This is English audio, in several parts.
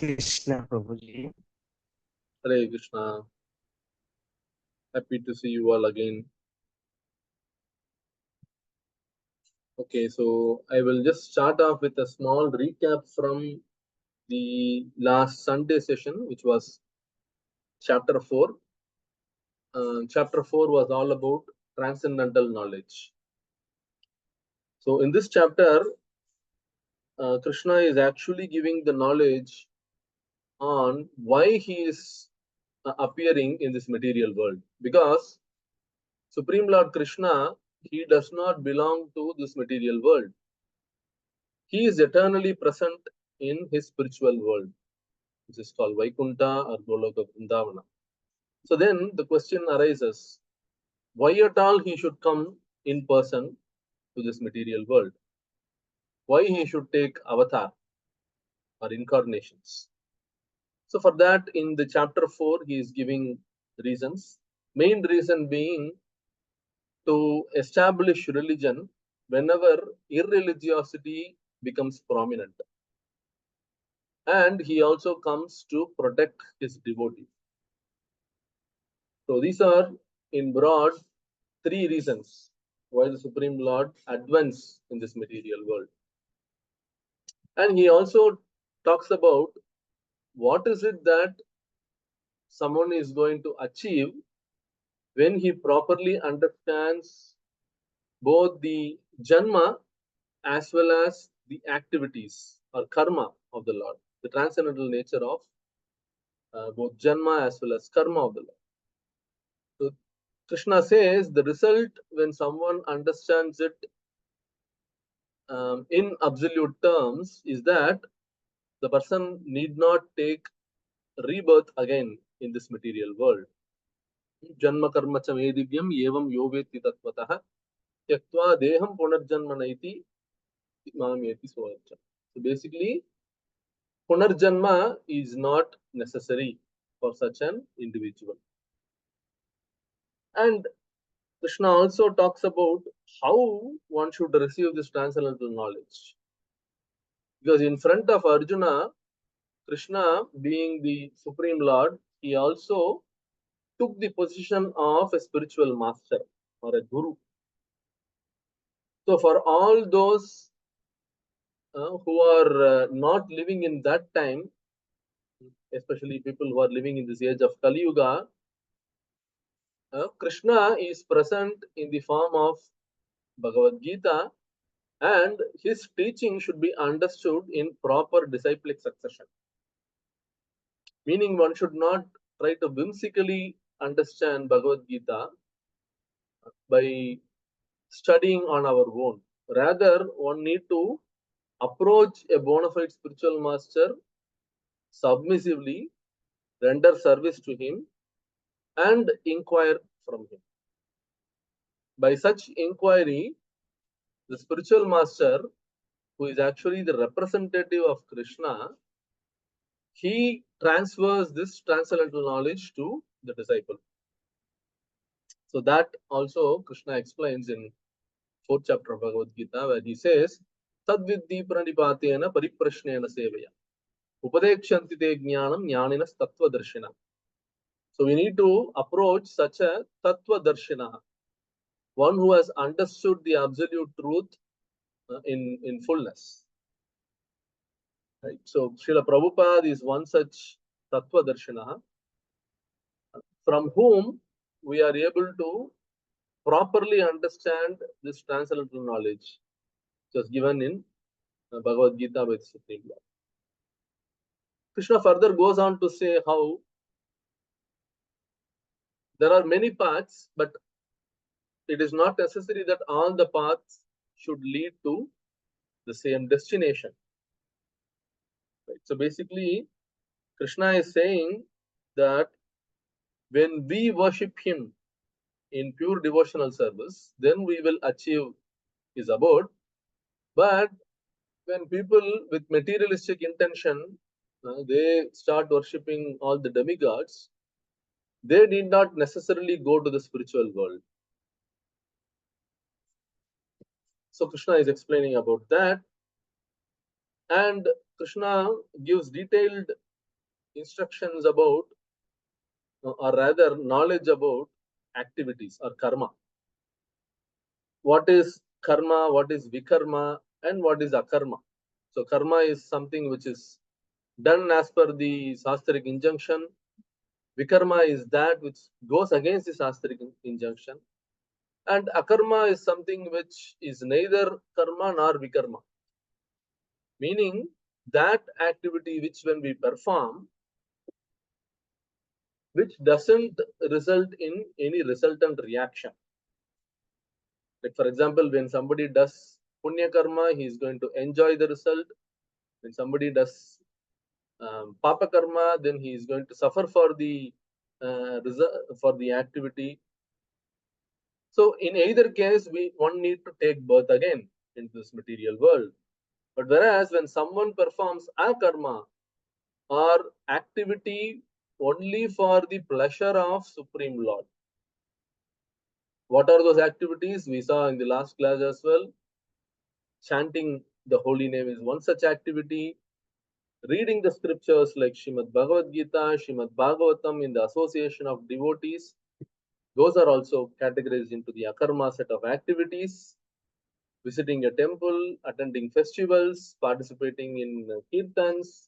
Krishna, Prabhuji. Hare Krishna. Happy to see you all again. Okay, so I will just start off with a small recap from the last Sunday session, which was chapter 4. Chapter 4 was all about transcendental knowledge. So in this chapter, Krishna is actually giving the knowledge on why he is appearing in this material world. Because Supreme Lord Krishna, he does not belong to this material world. He is eternally present in his spiritual world, which is called Vaikuntha or Goloka Vrindavana. So then the question arises, why at all he should come in person to this material world? Why he should take avatar or incarnations? So for that, in the chapter 4, he is giving reasons. Main reason being to establish religion whenever irreligiosity becomes prominent. And he also comes to protect his devotees. So these are, in broad, 3 reasons why the Supreme Lord advanced in this material world. And he also talks about what is it that someone is going to achieve when he properly understands both the Janma as well as the activities or karma of the Lord, the transcendental nature of both Janma as well as karma of the Lord. So Krishna says the result when someone understands it in absolute terms is that the person need not take rebirth again in this material world. Janma karma cha medivyam evam yoveti tatvatah tyaktva deham punarjanmana iti mameti soarcha. So basically, punarjanma is not necessary for such an individual. And Krishna also talks about how one should receive this transcendental knowledge. Because in front of Arjuna, Krishna, being the Supreme Lord, he also took the position of a spiritual master or a guru. So, for all those who are not living in that time, especially people who are living in this age of Kali Yuga, Krishna is present in the form of Bhagavad Gita, and his teaching should be understood in proper disciplic succession. Meaning, one should not try to whimsically understand Bhagavad Gita by studying on our own. Rather, one need to approach a bona fide spiritual master submissively, render service to him, and inquire from him. By such inquiry, the spiritual master, who is actually the representative of Krishna, he transfers this transcendental knowledge to the disciple. So that also Krishna explains in 4th chapter of Bhagavad Gita, where he says, Tadvidhi pranipatena pariprashnena sevaya. Upadekshanti te jnanam jnaninas tattva darshina. So we need to approach such a tattva darshina, one who has understood the absolute truth in fullness. Right? So Srila Prabhupada is one such tattva darshina, from whom we are able to properly understand this transcendental knowledge, which was given in Bhagavad Gita by the Supreme Lord. Krishna further goes on to say how there are many paths, but it is not necessary that all the paths should lead to the same destination. Right? So basically, Krishna is saying that when we worship him in pure devotional service, then we will achieve his abode. But when people with materialistic intention, they start worshipping all the demigods, they need not necessarily go to the spiritual world. So Krishna is explaining about that, and Krishna gives detailed instructions about, or rather knowledge about activities or karma. What is karma, what is vikarma, and what is akarma? So karma is something which is done as per the Shastric injunction. Vikarma is that which goes against the Shastric injunction. And akarma is something which is neither karma nor vikarma. Meaning that activity which when we perform, which doesn't result in any resultant reaction. Like for example, when somebody does punya karma, he is going to enjoy the result. When somebody does papa karma, then he is going to suffer for the for the activity. So in either case, one need to take birth again into this material world. But whereas when someone performs a karma or activity only for the pleasure of Supreme Lord, what are those activities? We saw in the last class as well. Chanting the holy name is one such activity. Reading the scriptures like Srimad Bhagavad Gita, Srimad Bhagavatam in the association of devotees, those are also categorized into the akarma set of activities. Visiting a temple, attending festivals, participating in kirtans.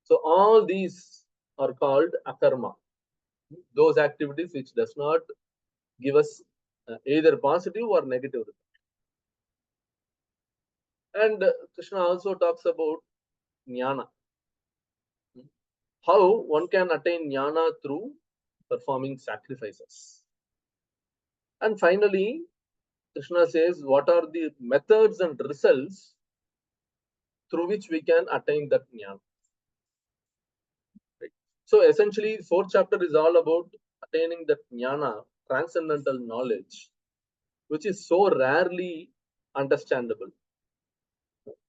So all these are called akarma. Those activities which does not give us either positive or negative. And Krishna also talks about jnana. How one can attain jnana through performing sacrifices. And finally, Krishna says, what are the methods and results through which we can attain that jnana? Right? So essentially, fourth chapter is all about attaining that jnana, transcendental knowledge, which is so rarely understandable.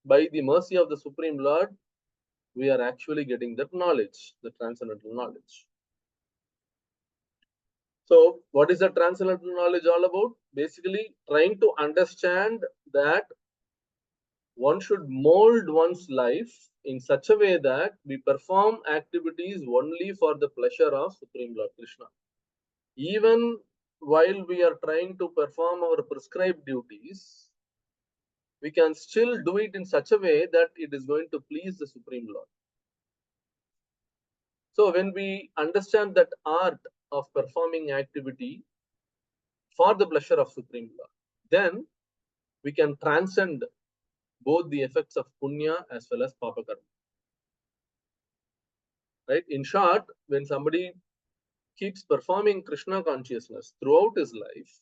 By the mercy of the Supreme Lord, we are actually getting that knowledge, the transcendental knowledge. So, what is the transcendental knowledge all about? Basically, trying to understand that one should mold one's life in such a way that we perform activities only for the pleasure of Supreme Lord Krishna. Even while we are trying to perform our prescribed duties, we can still do it in such a way that it is going to please the Supreme Lord. So when we understand that art of performing activity for the pleasure of Supreme Lord, then we can transcend both the effects of punya as well as papa karma. Right? In short, when somebody keeps performing Krishna consciousness throughout his life,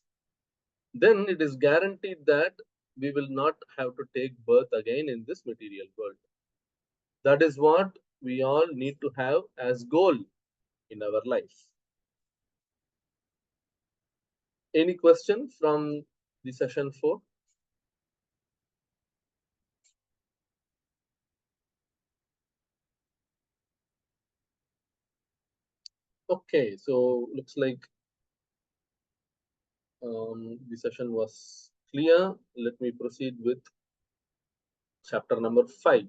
then it is guaranteed that we will not have to take birth again in this material world. That is what we all need to have as goal in our life. Any question from the session 4? Okay, so looks like the session was clear. Let me proceed with chapter number 5.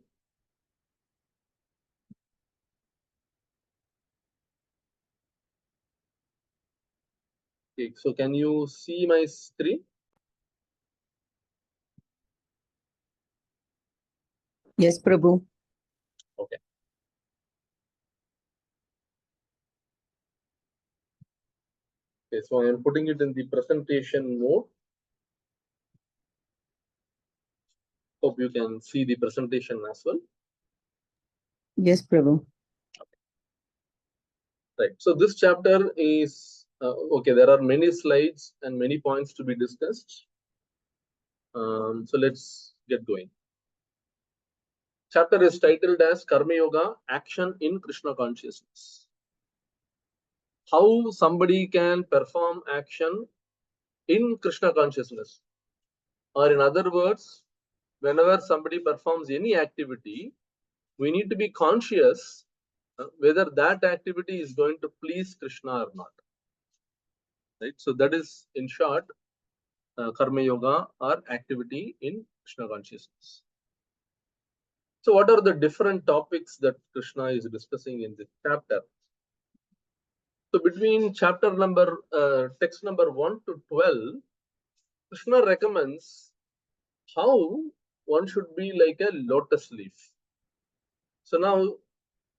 Okay, so can you see my screen? Yes, Prabhu. Okay. Okay, so I am putting it in the presentation mode. Hope you can see the presentation as well. Yes, Prabhu. Right. So this chapter is okay. There are many slides and many points to be discussed. So let's get going. Chapter is titled as Karma Yoga: Action in Krishna Consciousness. How somebody can perform action in Krishna consciousness, or in other words, whenever somebody performs any activity, we need to be conscious whether that activity is going to please Krishna or not. Right. So that is, in short, Karma Yoga or activity in Krishna consciousness. So what are the different topics that Krishna is discussing in this chapter? So between text number 1 to 12, Krishna recommends how one should be like a lotus leaf. So now,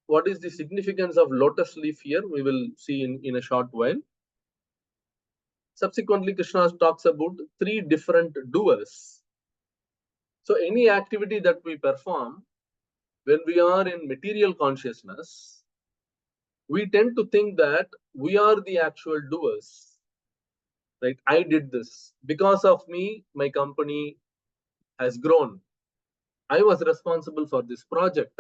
what is the significance of lotus leaf here? We will see in a short while. Subsequently, Krishna talks about 3 different doers. So any activity that we perform, when we are in material consciousness, we tend to think that we are the actual doers. Right? I did this. Because of me, my company has grown. I was responsible for this project.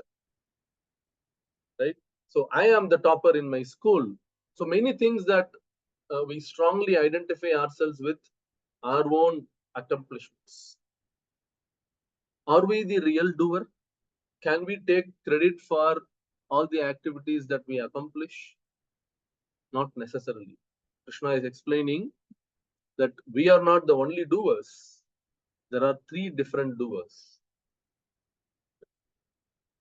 Right? So I am the topper in my school. So many things that we strongly identify ourselves with our own accomplishments. Are we the real doer? Can we take credit for all the activities that we accomplish? Not necessarily. Krishna is explaining that we are not the only doers. There are 3 different doers.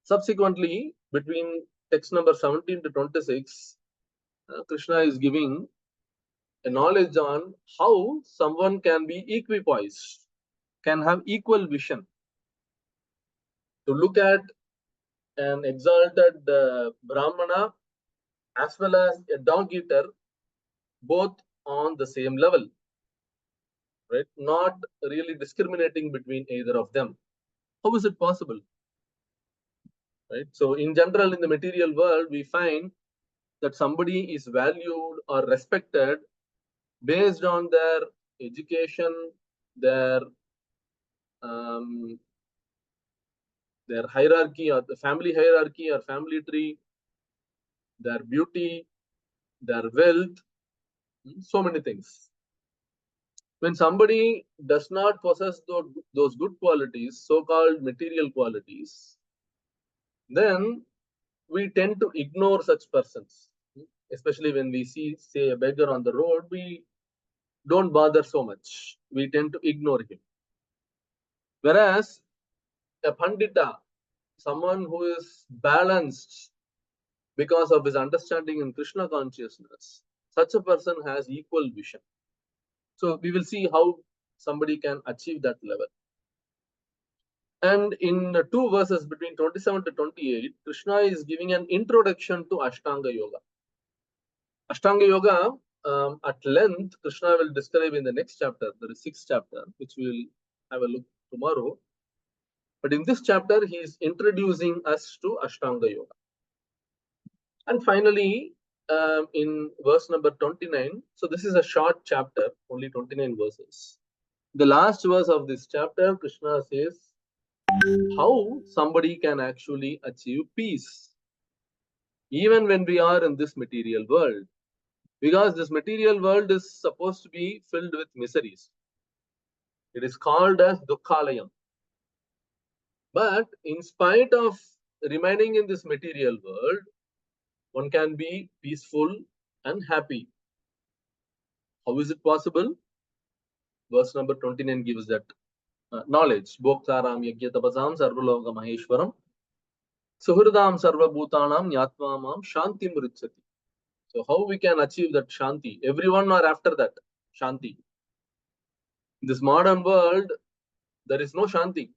Subsequently, between text number 17 to 26, Krishna is giving a knowledge on how someone can be equipoised, can have equal vision to look at an exalted Brahmana as well as a dog eater, both on the same level, right? Not really discriminating between either of them. How is it possible? Right? So, in general, in the material world, we find that somebody is valued or respected based on their education, their um, their hierarchy or the family hierarchy or family tree, their beauty, their wealth, so many things. When somebody does not possess those good qualities, so-called material qualities, then we tend to ignore such persons. Especially when we see, say, a beggar on the road, we don't bother so much. We tend to ignore him. Whereas a pandita, someone who is balanced because of his understanding in Krishna consciousness, such a person has equal vision. So we will see how somebody can achieve that level. And in 2 verses between 27 to 28, Krishna is giving an introduction to Ashtanga Yoga. Ashtanga Yoga, at length, Krishna will describe in the next chapter, the 6th chapter, which we will have a look tomorrow. But in this chapter, he is introducing us to Ashtanga Yoga. And finally, in verse number 29, so this is a short chapter, only 29 verses. The last verse of this chapter, Krishna says how somebody can actually achieve peace, even when we are in this material world. Because this material world is supposed to be filled with miseries. It is called as Dukkhalayam. But in spite of remaining in this material world, one can be peaceful and happy. How is it possible? Verse number 29 gives that knowledge. Bhoktaram yajyatapasam sarvaloka maheshwaram suhridam sarvabhutanam nyatmamam shantim richati. So how we can achieve that shanti? Everyone are after that shanti. In this modern world, there is no shanti.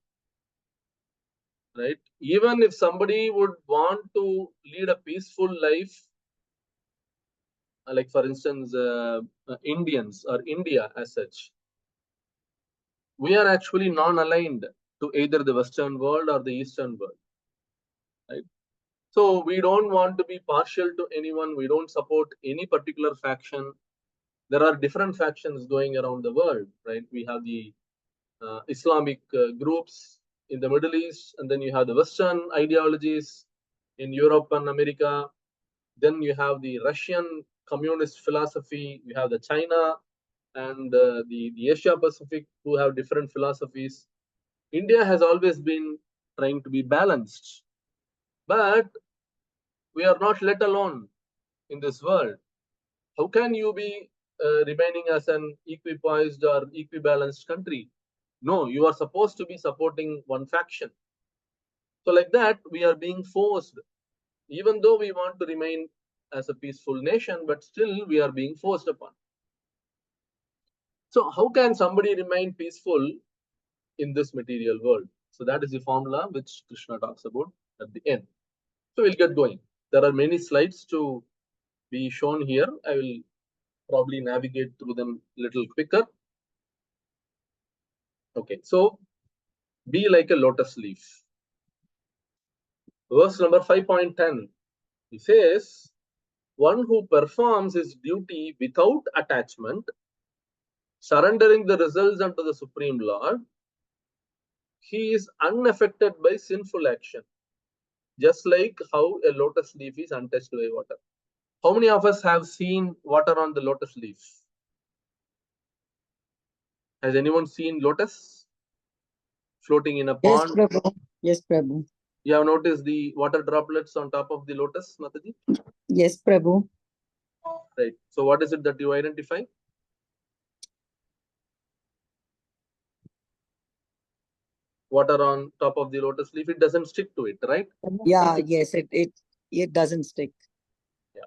Right? Even if somebody would want to lead a peaceful life, like for instance, Indians or India as such, we are actually non-aligned to either the Western world or the Eastern world. Right? So we don't want to be partial to anyone. We don't support any particular faction. There are different factions going around the world. Right? We have the Islamic groups in the Middle East, and then you have the Western ideologies in Europe and America. Then you have the Russian communist philosophy. You have the China and the Asia Pacific who have different philosophies. India has always been trying to be balanced, but we are not let alone in this world. How can you be remaining as an equipoised or equibalanced country? No, you are supposed to be supporting one faction. So like that, we are being forced, even though we want to remain as a peaceful nation, but still we are being forced upon. So how can somebody remain peaceful in this material world? So that is the formula which Krishna talks about at the end. So we'll get going. There are many slides to be shown here. I will probably navigate through them a little quicker. Okay, so be like a lotus leaf. Verse number 5.10, he says, one who performs his duty without attachment, surrendering the results unto the Supreme Lord, he is unaffected by sinful action, just like how a lotus leaf is untouched by water. How many of us have seen water on the lotus leaf? Has anyone seen lotus floating in a Yes, pond? Prabhu. Yes, Prabhu. You have noticed the water droplets on top of the lotus, Mataji? Yes, Prabhu. Right. So what is it that you identify? Water on top of the lotus leaf, it doesn't stick to it, right? Yeah, yes, it doesn't stick. Yeah.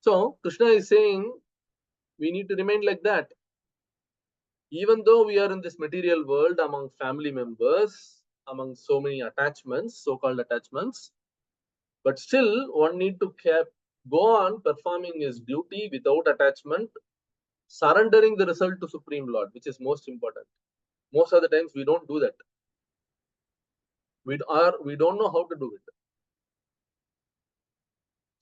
So Krishna is saying we need to remain like that. Even though we are in this material world among family members, among so many attachments, so-called attachments, but still one need to go on performing his duty without attachment, surrendering the result to Supreme Lord, which is most important. Most of the times we don't do that. We don't know how to do it.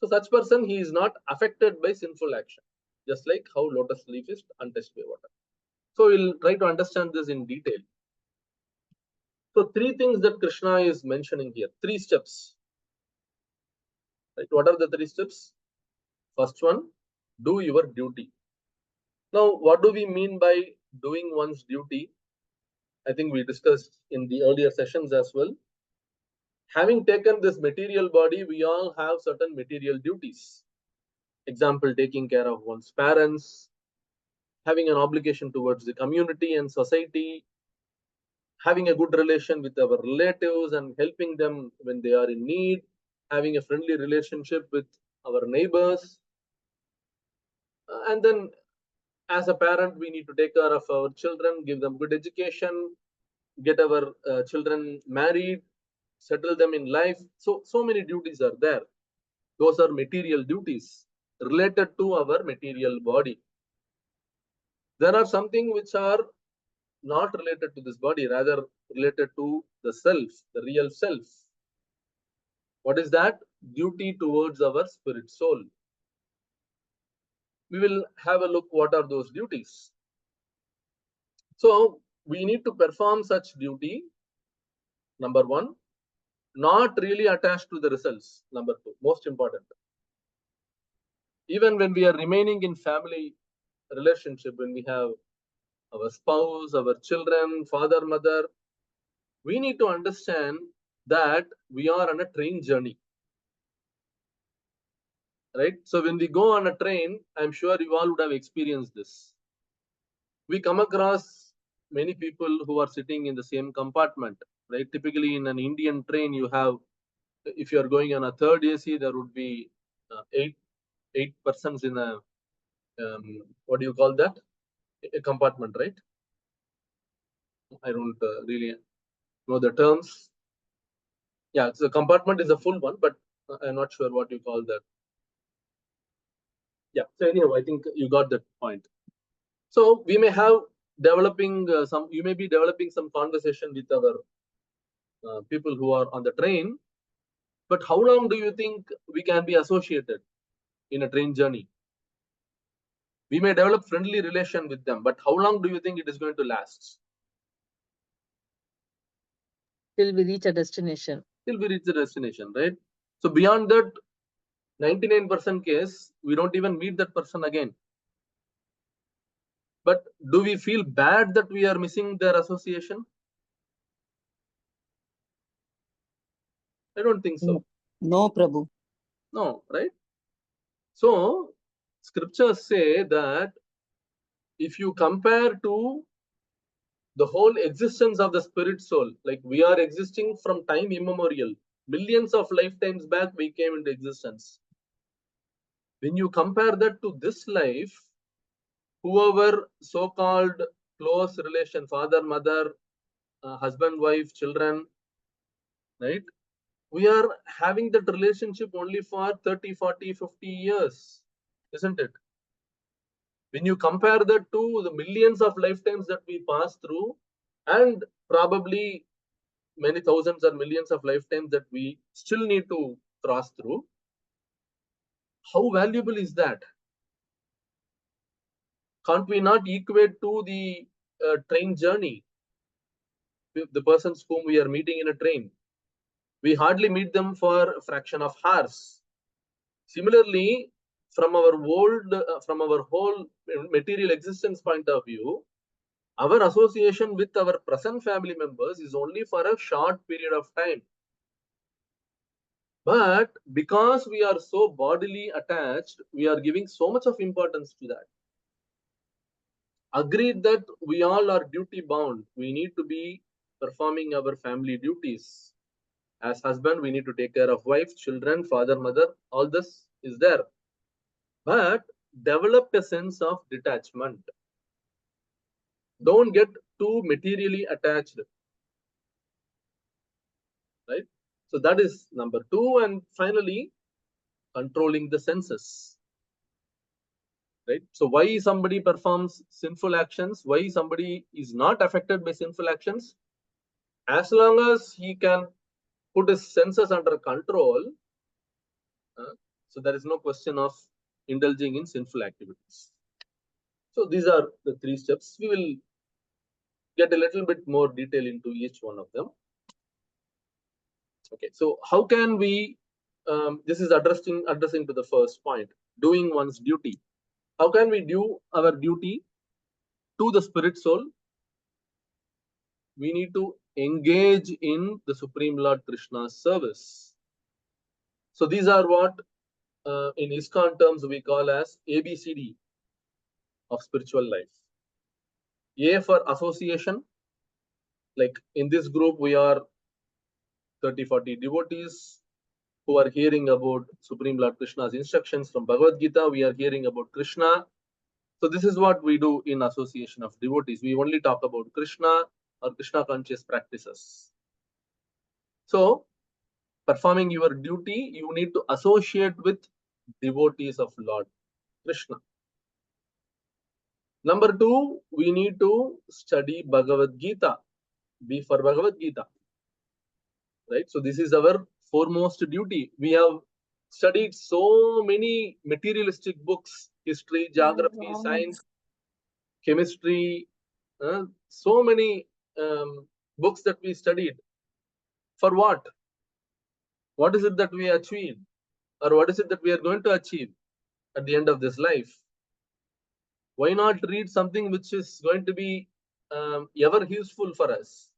So such person, he is not affected by sinful action, just like how lotus leaf is untouched by water. So we'll try to understand this in detail. So three things that Krishna is mentioning here, three steps. Right? What are the three steps? First one, do your duty. Now, what do we mean by doing one's duty? I think we discussed in the earlier sessions as well. Having taken this material body, we all have certain material duties. Example, taking care of one's parents, having an obligation towards the community and society, having a good relation with our relatives and helping them when they are in need, having a friendly relationship with our neighbors. And then as a parent, we need to take care of our children, give them good education, get our children married, settle them in life. So many duties are there. Those are material duties related to our material body. There are something which are not related to this body, rather related to the self, the real self. What is that? Duty towards our spirit soul. We will have a look what are those duties. So we need to perform such duty. Number one, not really attached to the results. Number two, most important. Even when we are remaining in family relationship, when we have our spouse, our children, father, mother, we need to understand that we are on a train journey. Right? So when we go on a train, I'm sure you all would have experienced this. We come across many people who are sitting in the same compartment, right? Typically in an Indian train, you have, if you are going on a third AC, there would be eight persons in a, what do you call that? A compartment, right? I don't really know the terms. Yeah, so the compartment is a full one, but I'm not sure what you call that. Yeah, so anyhow, I think you got that point. So we may have you may be developing some conversation with our people who are on the train, but how long do you think we can be associated in a train journey? We may develop friendly relation with them, but how long do you think it is going to last? Till we reach a destination. Till we reach the destination, right? So beyond that, 99% case, we don't even meet that person again. But do we feel bad that we are missing their association? I don't think so. No, Prabhu. No, right? So scriptures say that if you compare to The whole existence of the spirit soul, like we are existing from time immemorial, millions of lifetimes back we came into existence. When you compare that to this life, whoever so-called close relation, father, mother, husband, wife, children, right? We are having that relationship only for 30, 40, 50 years, isn't it? When you compare that to the millions of lifetimes that we pass through, and probably many thousands or millions of lifetimes that we still need to cross through, how valuable is that? Can't we not equate to the train journey? The persons whom we are meeting in a train, we hardly meet them for a fraction of hours. Similarly, from our whole material existence point of view, our association with our present family members is only for a short period of time. But because we are so bodily attached, we are giving so much of importance to that. Agreed that we all are duty bound. We need to be performing our family duties. As husband, we need to take care of wife, children, father, mother. All this is there. But develop a sense of detachment. Don't get too materially attached. Right? So that is number two. And finally, controlling the senses. Right? So why somebody performs sinful actions? Why somebody is not affected by sinful actions? As long as he can put his senses under control, so there is no question of indulging in sinful activities. So these are the three steps. We will get a little bit more detail into each one of them. Okay, so how can we, this is addressing to the first point, doing one's duty. How can we do our duty to the spirit soul? We need to engage in the Supreme Lord Krishna's service. So these are what in ISKCON terms we call as ABCD of spiritual life. A for association, like in this group we are 30-40 devotees who are hearing about Supreme Lord Krishna's instructions from Bhagavad Gita. We are hearing about Krishna. So this is what we do in association of devotees. We only talk about Krishna or Krishna conscious practices. So performing your duty, you need to associate with devotees of Lord Krishna. Number two, we need to study Bhagavad Gita. Be for Bhagavad Gita. Right? So this is our foremost duty. We have studied so many materialistic books, history, geography, science, chemistry, so many books that we studied. For what? What is it that we achieved? Or what is it that we are going to achieve at the end of this life? Why not read something which is going to be ever useful for us,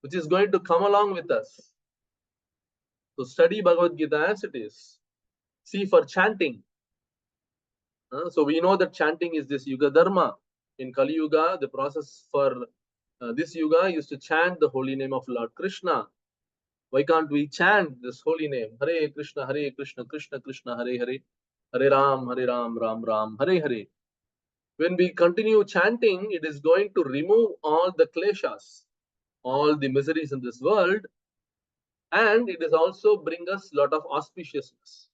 which is going to come along with us? So study Bhagavad Gita as it is. See, for chanting. So we know that chanting is this Yuga Dharma. In Kali Yuga, the process for this Yuga is to chant the holy name of Lord Krishna. Why can't we chant this holy name? Hare Krishna, Krishna Krishna, Hare Hare, Hare Ram, Ram Ram, Hare Hare. When we continue chanting, it is going to remove all the kleshas, all the miseries in this world, and it is also bring us a lot of auspiciousness.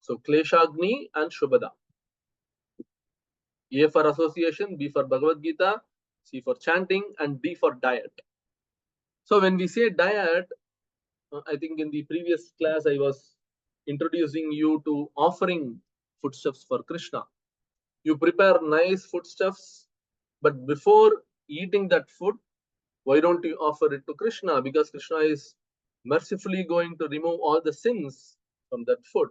So Kleshagni and Shubhada. A for association, B for Bhagavad Gita, C for chanting, and D for diet. So when we say diet, I think in the previous class I was introducing you to offering foodstuffs for Krishna. You prepare nice foodstuffs, but before eating that food, why don't you offer it to Krishna? Because Krishna is mercifully going to remove all the sins from that food.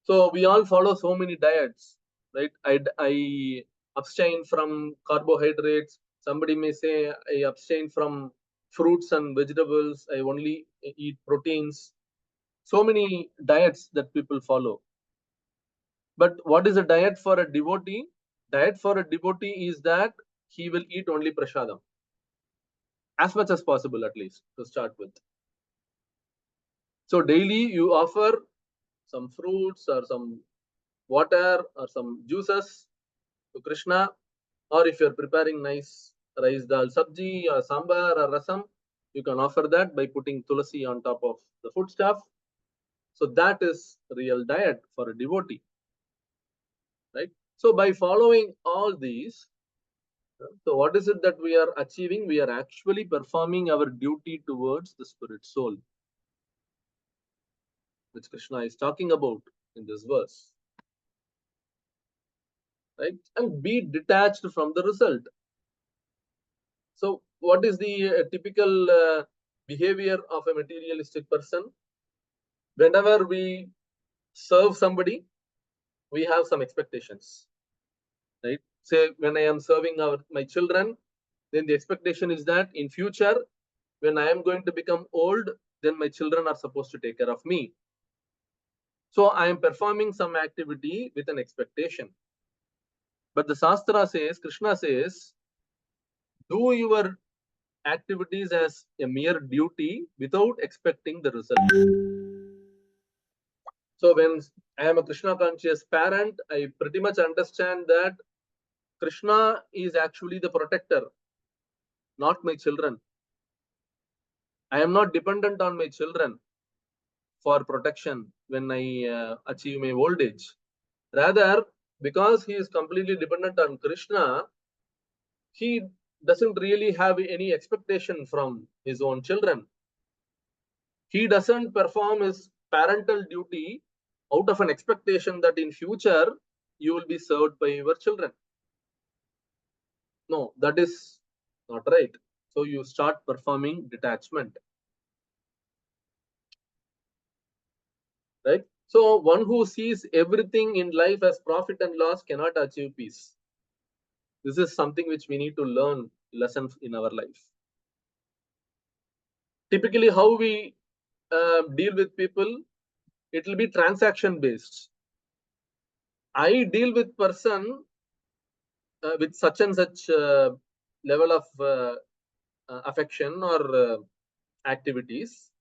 So we all follow so many diets, right? I abstain from carbohydrates. Somebody may say I abstain from fruits and vegetables. I only eat proteins. So many diets that people follow. But what is a diet for a devotee? diet for a devotee is that he will eat only prasadam, as much as possible, at least to start with. So daily you offer some fruits or some water or some juices to Krishna, or if you're preparing nice rice dal sabji or sambar or rasam, you can offer that by putting tulasi on top of the foodstuff. So that is real diet for a devotee, right? So by following all these, so what is it that we are achieving? We are actually performing our duty towards the spirit soul, which Krishna is talking about in this verse, right? And be detached from the result. So what is the typical behavior of a materialistic person? Whenever we serve somebody, we have some expectations, right? Say when I am serving my children, then the expectation is that in future, when I am going to become old, then my children are supposed to take care of me. So I am performing some activity with an expectation. But the Shastra says, Krishna says, do your activities as a mere duty without expecting the result. So when I am a Krishna conscious parent, I pretty much understand that Krishna is actually the protector, not my children. I am not dependent on my children for protection when I achieve my old age. Rather, because he is completely dependent on Krishna, he doesn't really have any expectation from his own children. He doesn't perform his parental duty out of an expectation that in future you will be served by your children. No, that is not right. So you start performing detachment, right? So one who sees everything in life as profit and loss cannot achieve peace. This is something which we need to learn lessons in our life. Typically, how we deal with people, it will be transaction based. I deal with person with such and such level of affection or activities,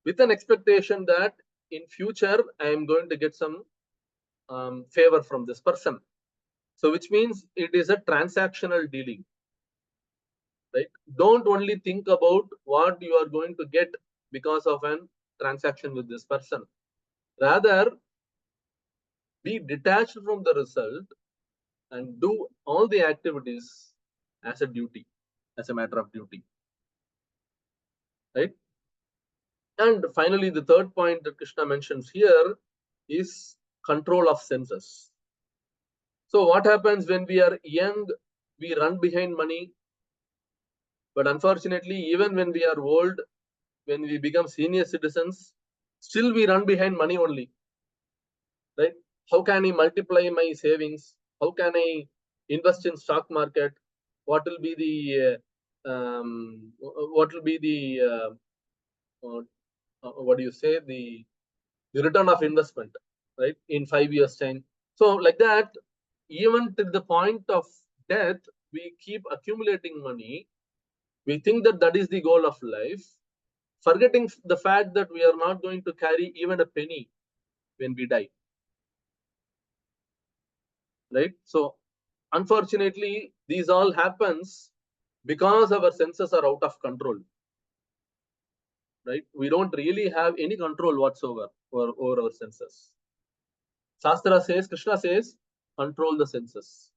with an expectation that in future I am going to get some favor from this person. So which means it is a transactional dealing, right? Don't only think about what you are going to get because of an transaction with this person. Rather, be detached from the result and do all the activities as a duty, as a matter of duty, right? And finally, the third point that Krishna mentions here is control of senses. So what happens when we are young? We run behind money, but unfortunately, even when we are old, when we become senior citizens, still we run behind money only, right? How can I multiply my savings? How can I invest in stock market? What will be the what do you say, the return of investment, right, in 5 years time? So like that, even till the point of death, we keep accumulating money. We think that that is the goal of life, forgetting the fact that we are not going to carry even a penny when we die, right? So unfortunately, these all happens because our senses are out of control, right? We don't really have any control whatsoever over our senses. Shastra says, Krishna says, control the senses.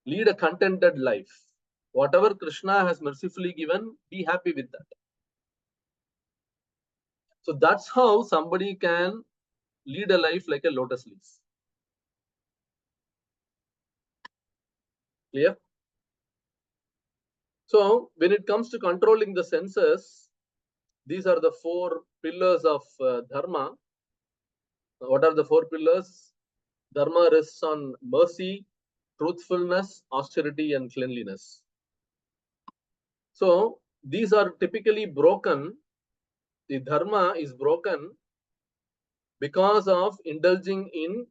Lead a contented life. Whatever Krishna has mercifully given, be happy with that. So that's how somebody can lead a life like a lotus leaf. Clear? So when it comes to controlling the senses, these are the 4 pillars of dharma. What are the 4 pillars? Dharma rests on mercy, truthfulness, austerity, and cleanliness. So these are typically broken. The dharma is broken because of indulging in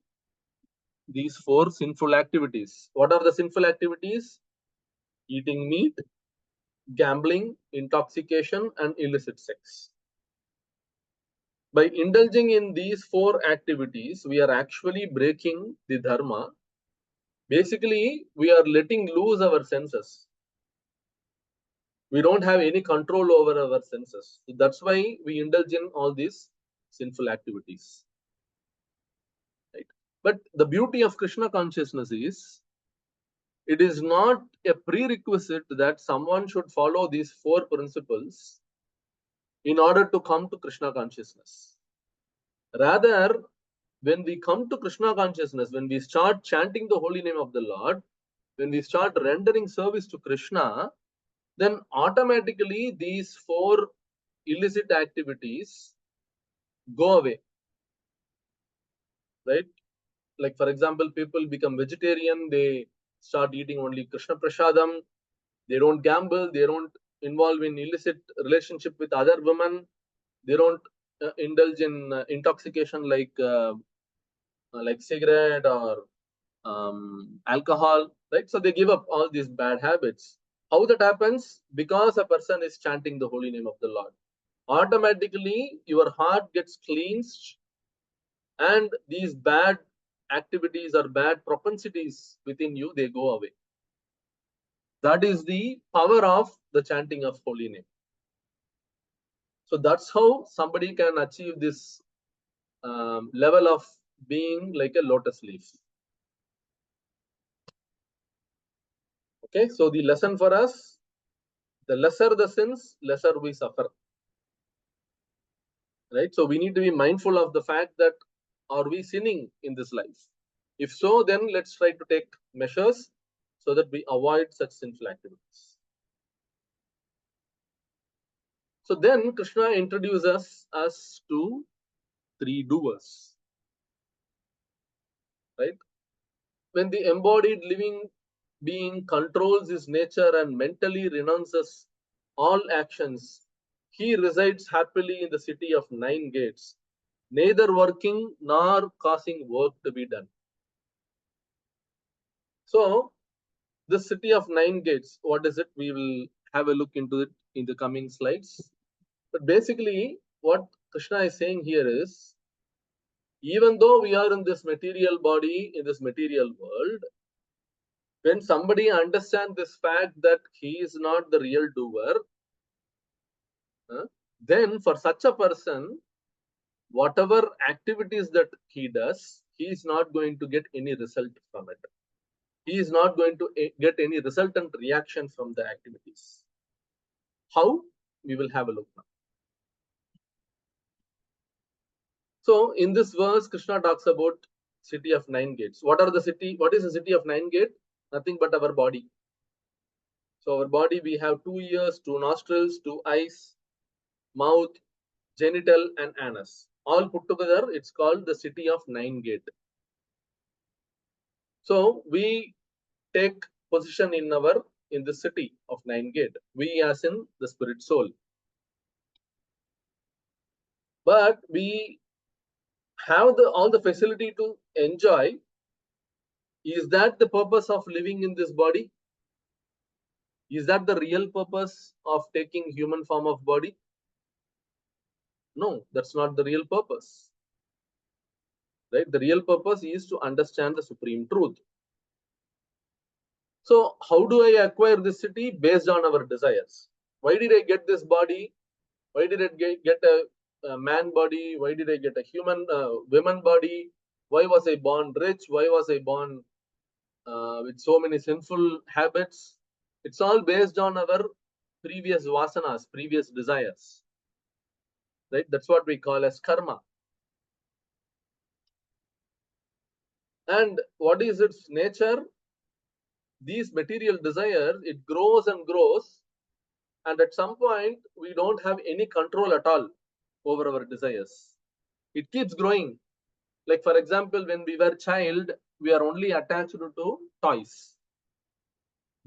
these 4 sinful activities. What are the sinful activities? Eating meat, gambling, intoxication, and illicit sex. By indulging in these 4 activities, we are actually breaking the dharma. Basically, we are letting loose our senses. We don't have any control over our senses. So that's why we indulge in all these sinful activities. Right? But the beauty of Krishna consciousness is, it is not a prerequisite that someone should follow these 4 principles in order to come to Krishna consciousness. Rather, when we come to Krishna consciousness, when we start chanting the holy name of the Lord, when we start rendering service to Krishna, then automatically these 4 illicit activities go away. Right? Like, for example, people become vegetarian, they start eating only Krishna Prasadam, they don't gamble, they don't involve in illicit relationship with other women, they don't indulge in intoxication like cigarette or alcohol, right? So they give up all these bad habits. How that happens? Because a person is chanting the holy name of the Lord. Automatically, your heart gets cleansed, and these bad activities or bad propensities within you, they go away. That is the power of the chanting of holy name. So that's how somebody can achieve this level of being like a lotus leaf. Okay, so the lesson for us, the lesser the sins, lesser we suffer. Right? So we need to be mindful of the fact that, are we sinning in this life? If so, then let's try to take measures so that we avoid such sinful activities. So then Krishna introduces us to 3 doers. Right? When the embodied living being controls his nature and mentally renounces all actions, he resides happily in the city of 9 gates, neither working nor causing work to be done. So, the city of 9 gates, what is it? We will have a look into it in the coming slides. But basically, what Krishna is saying here is, even though we are in this material body, in this material world, when somebody understands this fact that he is not the real doer, then for such a person, whatever activities that he does, he is not going to get any result from it. He is not going to get any resultant reaction from the activities. How? We will have a look now. So in this verse, Krishna talks about city of 9 gates. What are the city? What is the city of 9 gate? Nothing but our body. So our body, we have 2 ears, 2 nostrils, 2 eyes, mouth, genital, and anus. All put together, it's called the city of 9 gate. So we take position in the city of 9 gate. We as in the spirit soul. But we have all the facility to enjoy. Is that the purpose of living in this body? Is that the real purpose of taking human form of body? No, that's not the real purpose. Right? The real purpose is to understand the supreme truth. So how do I acquire this city? Based on our desires. Why did I get this body? Why did I get a man body? Why did I get a woman body? Why was I born rich? Why was I born with so many sinful habits? It's all based on our previous vasanas, previous desires. Right? That's what we call as karma. And what is its nature? These material desires, it grows and grows, and at some point we don't have any control at all over our desires. It keeps growing. Like, for example, when we were child, we are only attached to toys.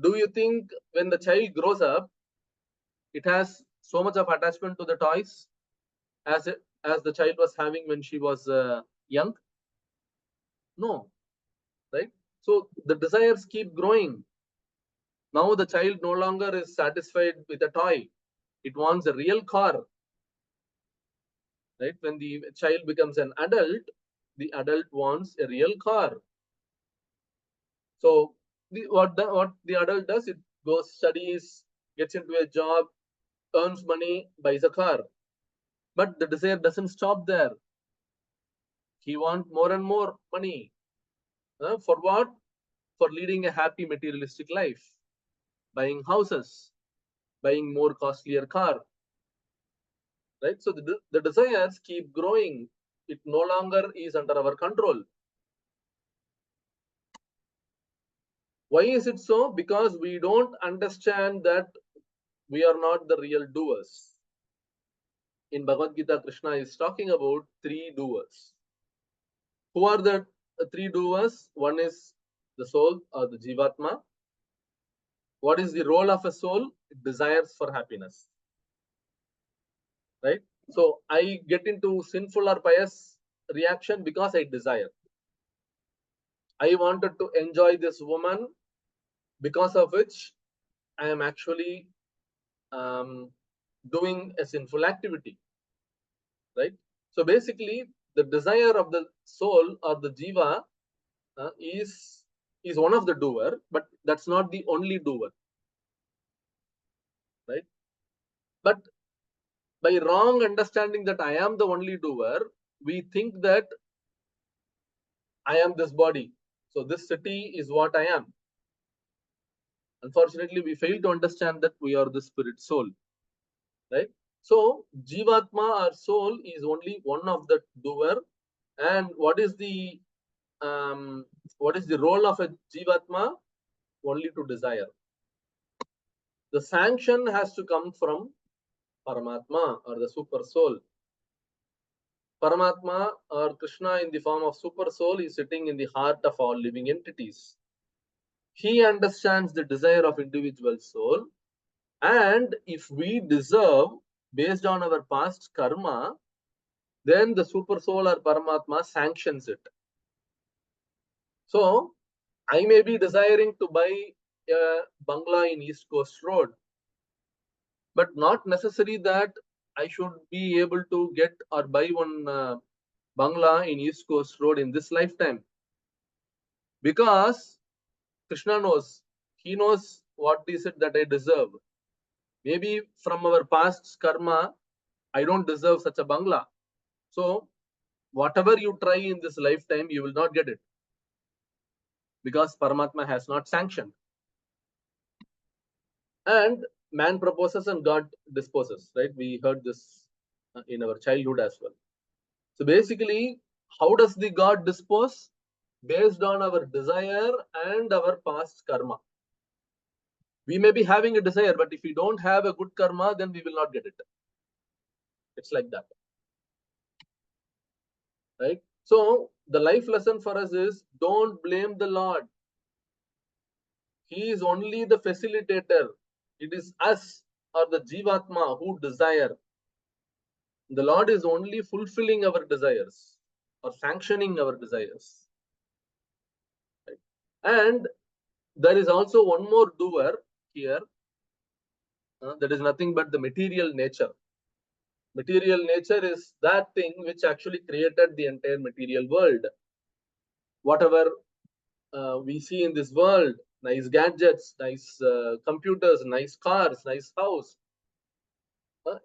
Do you think when the child grows up, it has so much of attachment to the toys as the child was having when she was young? No. right? So the desires keep growing. Now the child no longer is satisfied with a toy. It wants a real car, right? When the child becomes an adult, the adult wants a real car. So what the adult does, it goes, studies, gets into a job, earns money, buys a car. But the desire doesn't stop there. He wants more and more money. For what? For leading a happy materialistic life, buying houses, buying more costlier car, right? So the desires keep growing. It no longer is under our control. Why is it so? Because we don't understand that we are not the real doers. In Bhagavad Gita, Krishna is talking about three doers. Who are the three doers? One is the soul or the Jivatma. What is the role of a soul? It desires for happiness, right? So I get into sinful or pious reaction because I desire. I wanted to enjoy this woman, because of which I am actually doing a sinful activity, right? So basically, the desire of the soul or the jiva is one of the doer, but that's not the only doer, right? But by wrong understanding that I am the only doer, we think that I am this body. So this city is what I am. Unfortunately, we fail to understand that we are the spirit soul, right? So Jivatma or soul is only one of the doer. And what is the role of a Jivatma? Only to desire. The sanction has to come from Paramatma or the super soul. Paramatma or Krishna in the form of super soul is sitting in the heart of all living entities. He understands the desire of individual soul, and if we deserve based on our past karma, then the super soul or Paramatma sanctions it. So I may be desiring to buy a bungalow in East Coast Road, but not necessary that I should be able to get or buy one bungalow in East Coast Road in this lifetime. Because Krishna knows, he knows what is it that I deserve. Maybe from our past karma, I don't deserve such a bungalow. So whatever you try in this lifetime, you will not get it. Because Paramatma has not sanctioned. And man proposes and God disposes, right? We heard this in our childhood as well. So basically, how does the God dispose? Based on our desire and our past karma. We may be having a desire, but if we don't have a good karma, then we will not get it. It's like that, right? So the life lesson for us is, don't blame the Lord. He is only the facilitator. It is us or the Jivatma who desire. The Lord is only fulfilling our desires or sanctioning our desires. Right? And there is also one more doer here. That is nothing but the material nature. Material nature is that thing which actually created the entire material world. Whatever we see in this world, nice gadgets, nice computers, nice cars, nice house,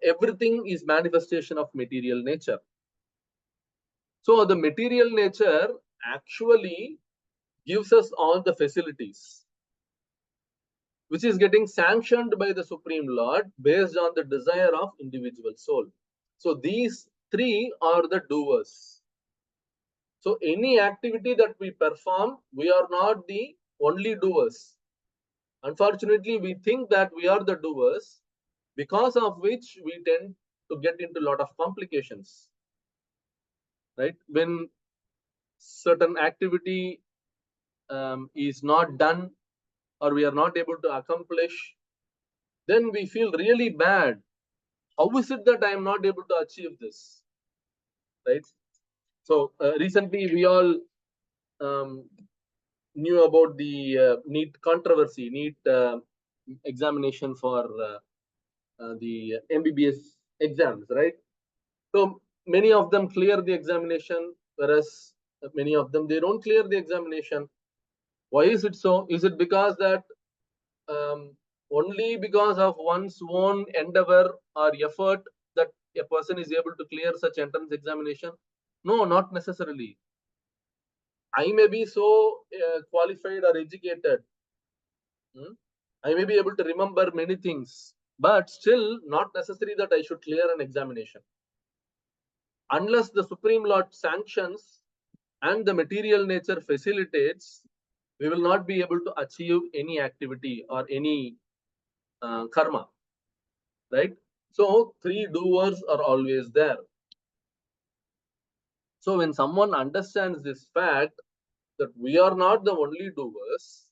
everything is manifestation of material nature. So the material nature actually gives us all the facilities, which is getting sanctioned by the Supreme Lord based on the desire of individual soul. So these three are the doers. So any activity that we perform, we are not the only doers. Unfortunately, we think that we are the doers, because of which we tend to get into a lot of complications, right? When certain activity is not done or we are not able to accomplish, then we feel really bad. How is it that I am not able to achieve this, right? So recently we all knew about the NEET controversy, NEET examination for the MBBS exams, right? So many of them clear the examination, whereas many of them, they don't clear the examination. Why is it so? Is it because that only because of one's own endeavor or effort that a person is able to clear such entrance examination? No, not necessarily. I may be so qualified or educated. I may be able to remember many things, but still not necessary that I should clear an examination. Unless the Supreme Lord sanctions and the material nature facilitates, we will not be able to achieve any activity or any karma, right? So three doers are always there. So when someone understands this fact that we are not the only doers,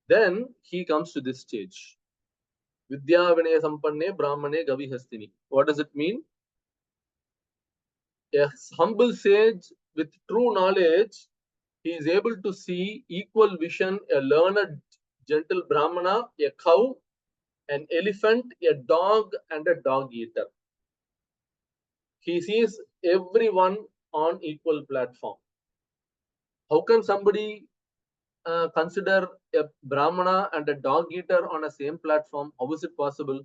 then he comes to this stage. Vidya Vinaya Sampanne Brahmane Gavi Hastini. What does it mean? A humble sage with true knowledge, he is able to see equal vision, a learned, gentle Brahmana, a cow, an elephant, a dog, and a dog eater. He sees everyone on equal platform. How can somebody consider a Brahmana and a dog eater on a same platform? How is it possible?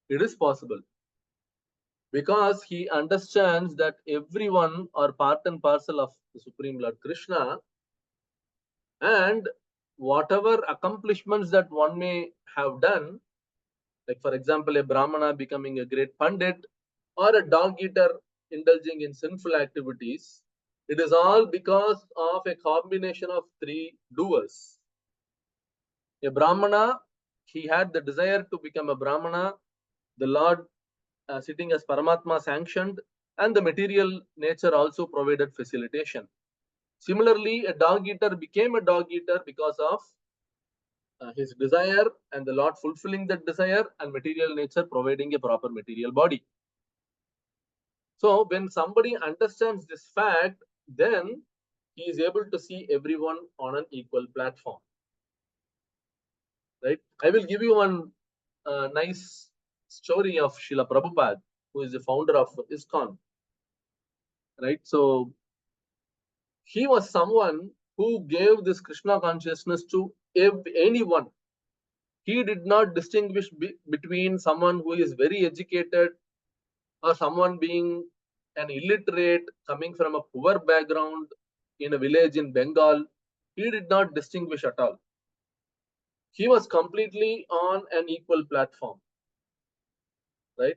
It is possible because he understands that everyone are part and parcel of the Supreme Lord Krishna, and whatever accomplishments that one may have done, like for example, a Brahmana becoming a great Pandit or a dog eater indulging in sinful activities, it is all because of a combination of three doers. A Brahmana, he had the desire to become a Brahmana, the Lord sitting as Paramatma sanctioned, and the material nature also provided facilitation. Similarly, a dog eater became a dog eater because of his desire and the Lord fulfilling that desire and material nature providing a proper material body. So when somebody understands this fact, then he is able to see everyone on an equal platform. Right? I will give you one nice story of Srila Prabhupada, who is the founder of ISKCON. Right? So he was someone who gave this Krishna consciousness to anyone. He did not distinguish between someone who is very educated or someone being an illiterate coming from a poor background in a village in Bengal. He did not distinguish at all. He was completely on an equal platform, right?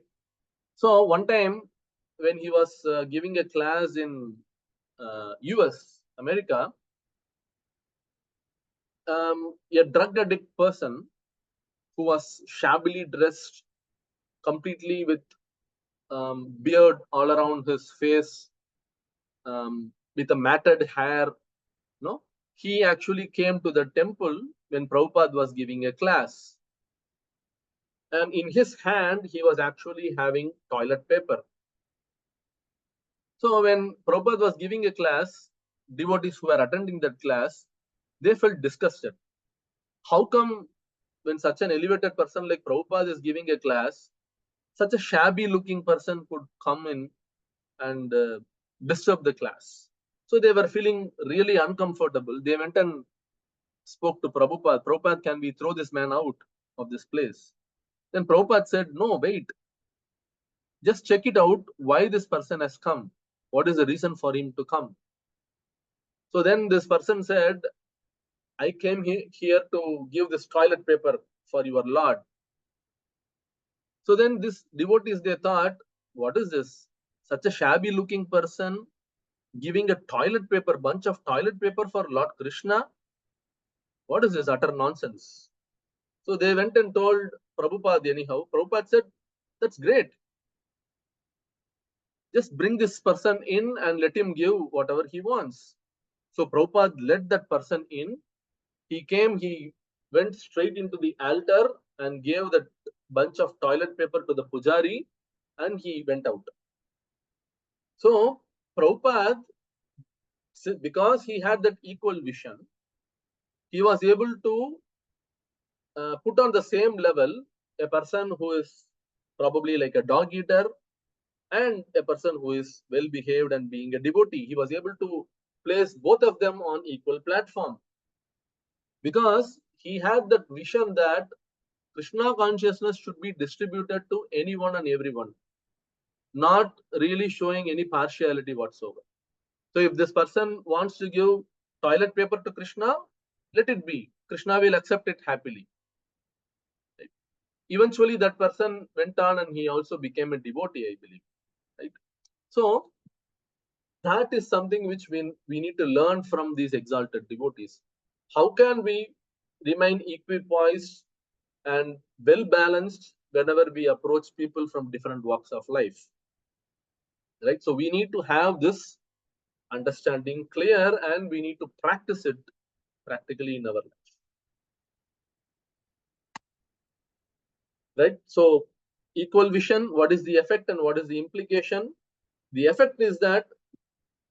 So one time when he was giving a class in US, America, a drug addict person who was shabbily dressed, completely with beard all around his face, with a matted hair, no, he actually came to the temple when Prabhupada was giving a class. And in his hand, he was actually having toilet paper. So when Prabhupada was giving a class, devotees who were attending that class, they felt disgusted. How come when such an elevated person like Prabhupada is giving a class, such a shabby looking person could come in and disturb the class? So they were feeling really uncomfortable. They went and spoke to Prabhupada. Prabhupada, can we throw this man out of this place? Then Prabhupada said, no, wait. Just check it out why this person has come. What is the reason for him to come? So then this person said, I came here to give this toilet paper for your Lord. So then this devotees, they thought, what is this? Such a shabby looking person giving a toilet paper, bunch of toilet paper for Lord Krishna? What is this utter nonsense? So they went and told Prabhupada anyhow. Prabhupada said, that's great. Just bring this person in and let him give whatever he wants. So Prabhupada let that person in. He came, he went straight into the altar and gave that bunch of toilet paper to the pujari, and he went out. So Prabhupada because he had that equal vision, he was able to put on the same level a person who is probably like a dog eater and a person who is well behaved and being a devotee. He was able to place both of them on equal platform because he had that vision that Krishna consciousness should be distributed to anyone and everyone, not really showing any partiality whatsoever. So if this person wants to give toilet paper to Krishna, let it be. Krishna will accept it happily. Right? Eventually, that person went on and he also became a devotee, I believe. Right? So that is something which we need to learn from these exalted devotees. How can we remain equipoised and well balanced whenever we approach people from different walks of life? Right? So we need to have this understanding clear and we need to practice it practically in our life. Right? So equal vision, what is the effect and what is the implication? The effect is that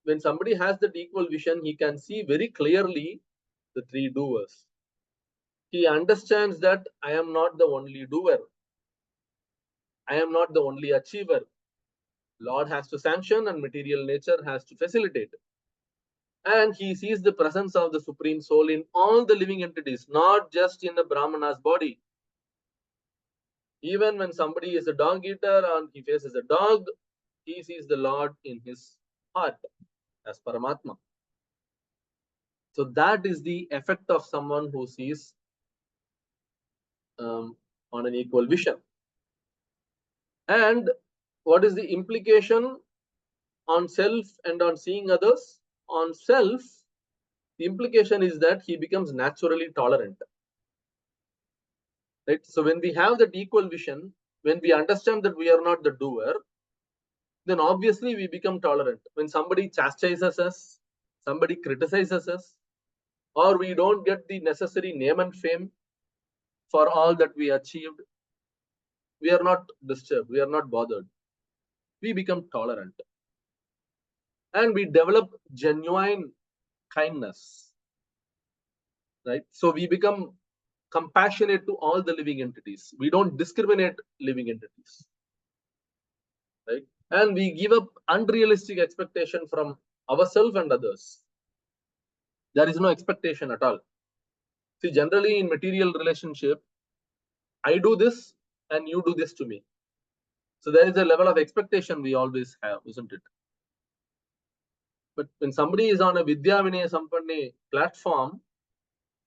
when somebody has that equal vision, he can see very clearly the three doers. He understands that I am not the only doer. I am not the only achiever. Lord has to sanction and material nature has to facilitate. And he sees the presence of the Supreme Soul in all the living entities, not just in the Brahmana's body. Even when somebody is a dog eater and he faces a dog, he sees the Lord in his heart as Paramatma. So that is the effect of someone who sees on an equal vision. And what is the implication on self and on seeing others? On self, the implication is that he becomes naturally tolerant. Right? So when we have that equal vision, when we understand that we are not the doer, then obviously we become tolerant. When somebody chastises us, somebody criticizes us, or we don't get the necessary name and fame for all that we achieved, we are not disturbed, we are not bothered. We become tolerant. And we develop genuine kindness. Right? So we become compassionate to all the living entities. We don't discriminate living entities. Right? And we give up unrealistic expectation from ourselves and others. There is no expectation at all. See, generally in material relationship, I do this and you do this to me. So there is a level of expectation we always have, isn't it? But when somebody is on a Vidya Vinaya Sampanne platform,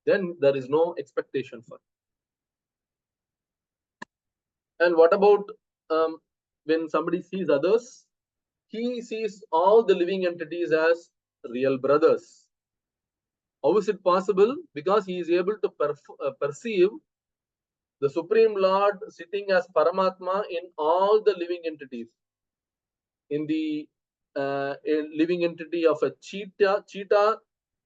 then there is no expectation for it. And what about when somebody sees others? He sees all the living entities as real brothers. How is it possible? Because he is able to perceive the Supreme Lord sitting as Paramatma in all the living entities. In the living entity of a cheetah,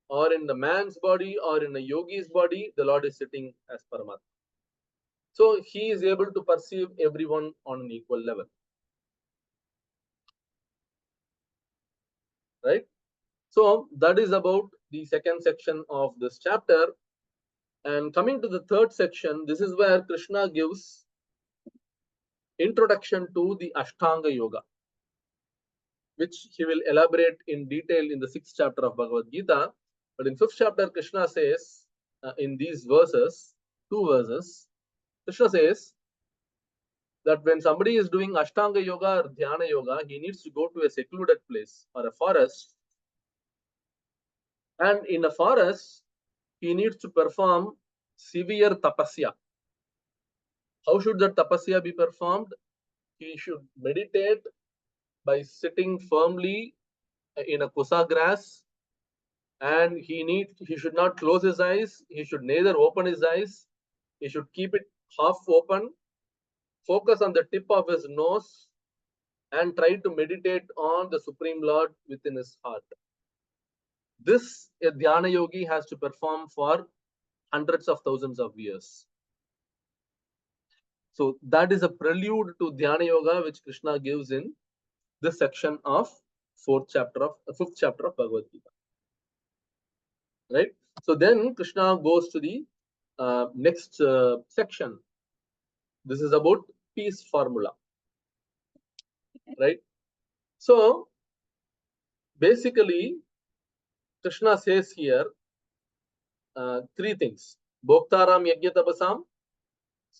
or in the man's body, or in a yogi's body, the Lord is sitting as Paramatma. So he is able to perceive everyone on an equal level. Right? So that is about the second section of this chapter. And coming to the third section, this is where Krishna gives introduction to the Ashtanga Yoga, which he will elaborate in detail in the 6th chapter of Bhagavad Gita. But in 5th chapter, Krishna says, in these verses, 2 verses, Krishna says that when somebody is doing Ashtanga Yoga or Dhyana Yoga, he needs to go to a secluded place or a forest. And in a forest, he needs to perform severe tapasya. How should that tapasya be performed? He should meditate by sitting firmly in a kusa grass, and he should not close his eyes. He should neither open his eyes. He should keep it half open, focus on the tip of his nose, and try to meditate on the Supreme Lord within his heart. This a Dhyana Yogi has to perform for hundreds of thousands of years. So that is a prelude to Dhyana Yoga, which Krishna gives in this section of 5th chapter of Bhagavad Gita. right? So then Krishna goes to the next section. This is about peace formula, right? So basically, Krishna says here three things: Bhoktaram Yajnatabasam,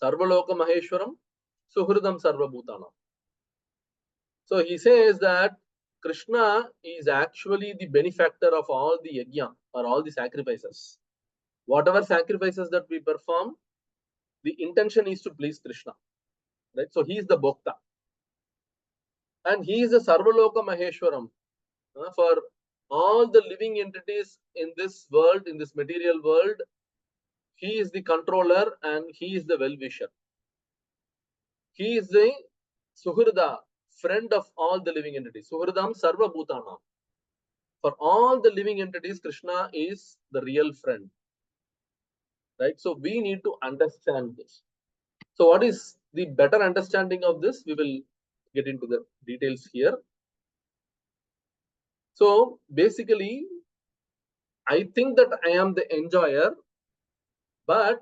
Sarvaloka Maheshwaram, Suhridam Sarvabhutanam. So he says that Krishna is actually the benefactor of all the yajna or all the sacrifices. Whatever sacrifices that we perform, the intention is to please Krishna, right? So he is the Bhokta. And he is the Sarvaloka Maheshwaram. For all the living entities in this world, in this material world, he is the controller and he is the well-wisher. He is the Suhrida, friend of all the living entities. Suhridam Sarva Bhutanam. For all the living entities, Krishna is the real friend. Right? So we need to understand this. So what is the better understanding of this? We will get into the details here. So basically, I think that I am the enjoyer, but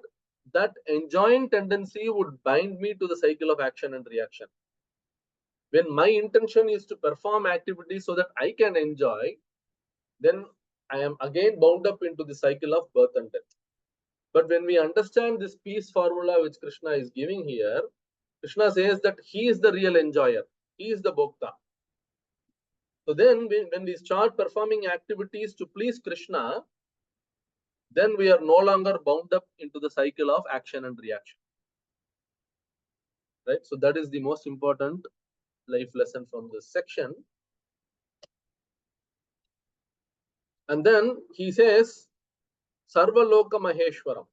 that enjoying tendency would bind me to the cycle of action and reaction. When my intention is to perform activities so that I can enjoy, then I am again bound up into the cycle of birth and death. But when we understand this peace formula which Krishna is giving here, Krishna says that he is the real enjoyer. He is the Bhokta. So then when we start performing activities to please Krishna, then we are no longer bound up into the cycle of action and reaction. Right? So that is the most important life lesson from this section. And then he says, Sarvaloka Maheshwaram.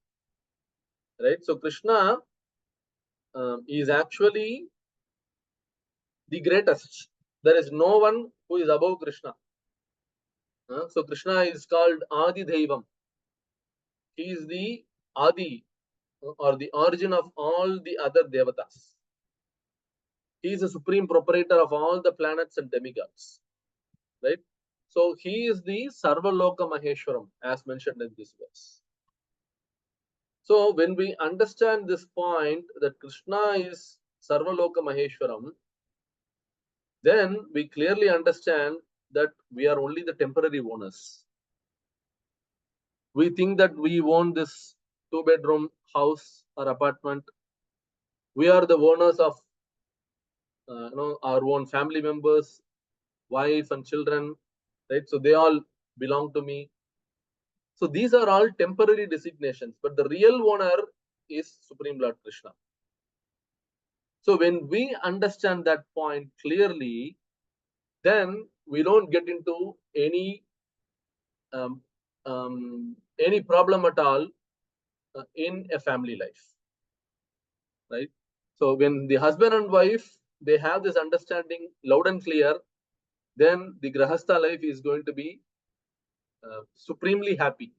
Right? So Krishna is actually the greatest. There is no one who is above Krishna. So Krishna is called Adi Devam. He is the Adi or the origin of all the other devatas. He is the supreme proprietor of all the planets and demigods. Right? So he is the Sarvaloka Maheshwaram as mentioned in this verse. So when we understand this point that Krishna is Sarvaloka Maheshwaram, then we clearly understand that we are only the temporary owners. We think that we own this 2-bedroom house or apartment. We are the owners of our own family members, wife and children, right? So they all belong to me. So these are all temporary designations, but the real owner is Supreme Lord Krishna. So when we understand that point clearly, then we don't get into any problem at all in a family life, right? So when the husband and wife, they have this understanding loud and clear, then the grahastha life is going to be supremely happy,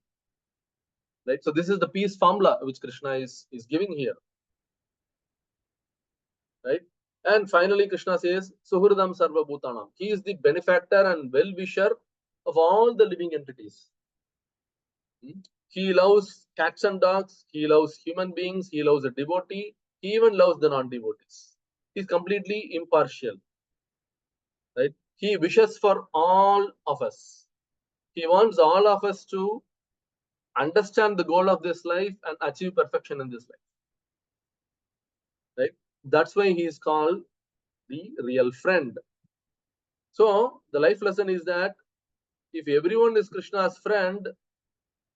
right? So this is the peace formula which Krishna is giving here, right? And finally, Krishna says, Suhridam Sarva Bhutanam. He is the benefactor and well-wisher of all the living entities. He loves cats and dogs. He loves human beings. He loves a devotee. He even loves the non-devotees. He's completely impartial, right? He wishes for all of us. He wants all of us to understand the goal of this life and achieve perfection in this life, right? That's why he is called the real friend. So the life lesson is that if everyone is Krishna's friend,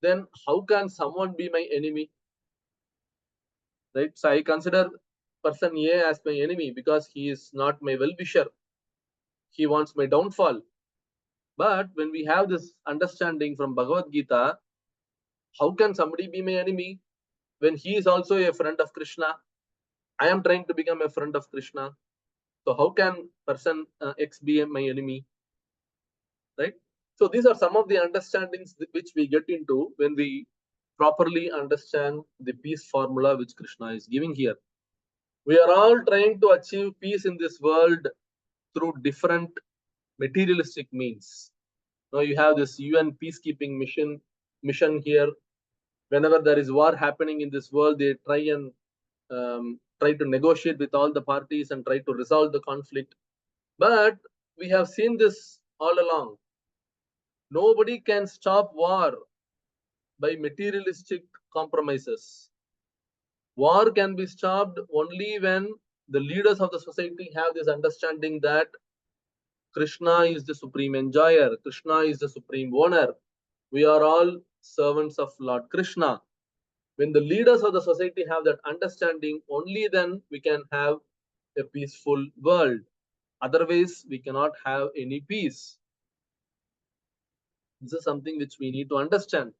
then how can someone be my enemy? Right? So I consider person A as my enemy because he is not my well-wisher. He wants my downfall. But when we have this understanding from Bhagavad Gita, how can somebody be my enemy when he is also a friend of Krishna? I am trying to become a friend of Krishna. So how can person X be my enemy? Right? So these are some of the understandings which we get into when we properly understand the peace formula which Krishna is giving here. We are all trying to achieve peace in this world through different materialistic means. Now you have this UN peacekeeping mission, mission here. Whenever there is war happening in this world, they try to negotiate with all the parties and try to resolve the conflict. But we have seen this all along. Nobody can stop war by materialistic compromises. War can be stopped only when the leaders of the society have this understanding that Krishna is the supreme enjoyer, Krishna is the supreme owner. We are all servants of Lord Krishna. When the leaders of the society have that understanding, only then we can have a peaceful world. Otherwise, we cannot have any peace. This is something which we need to understand.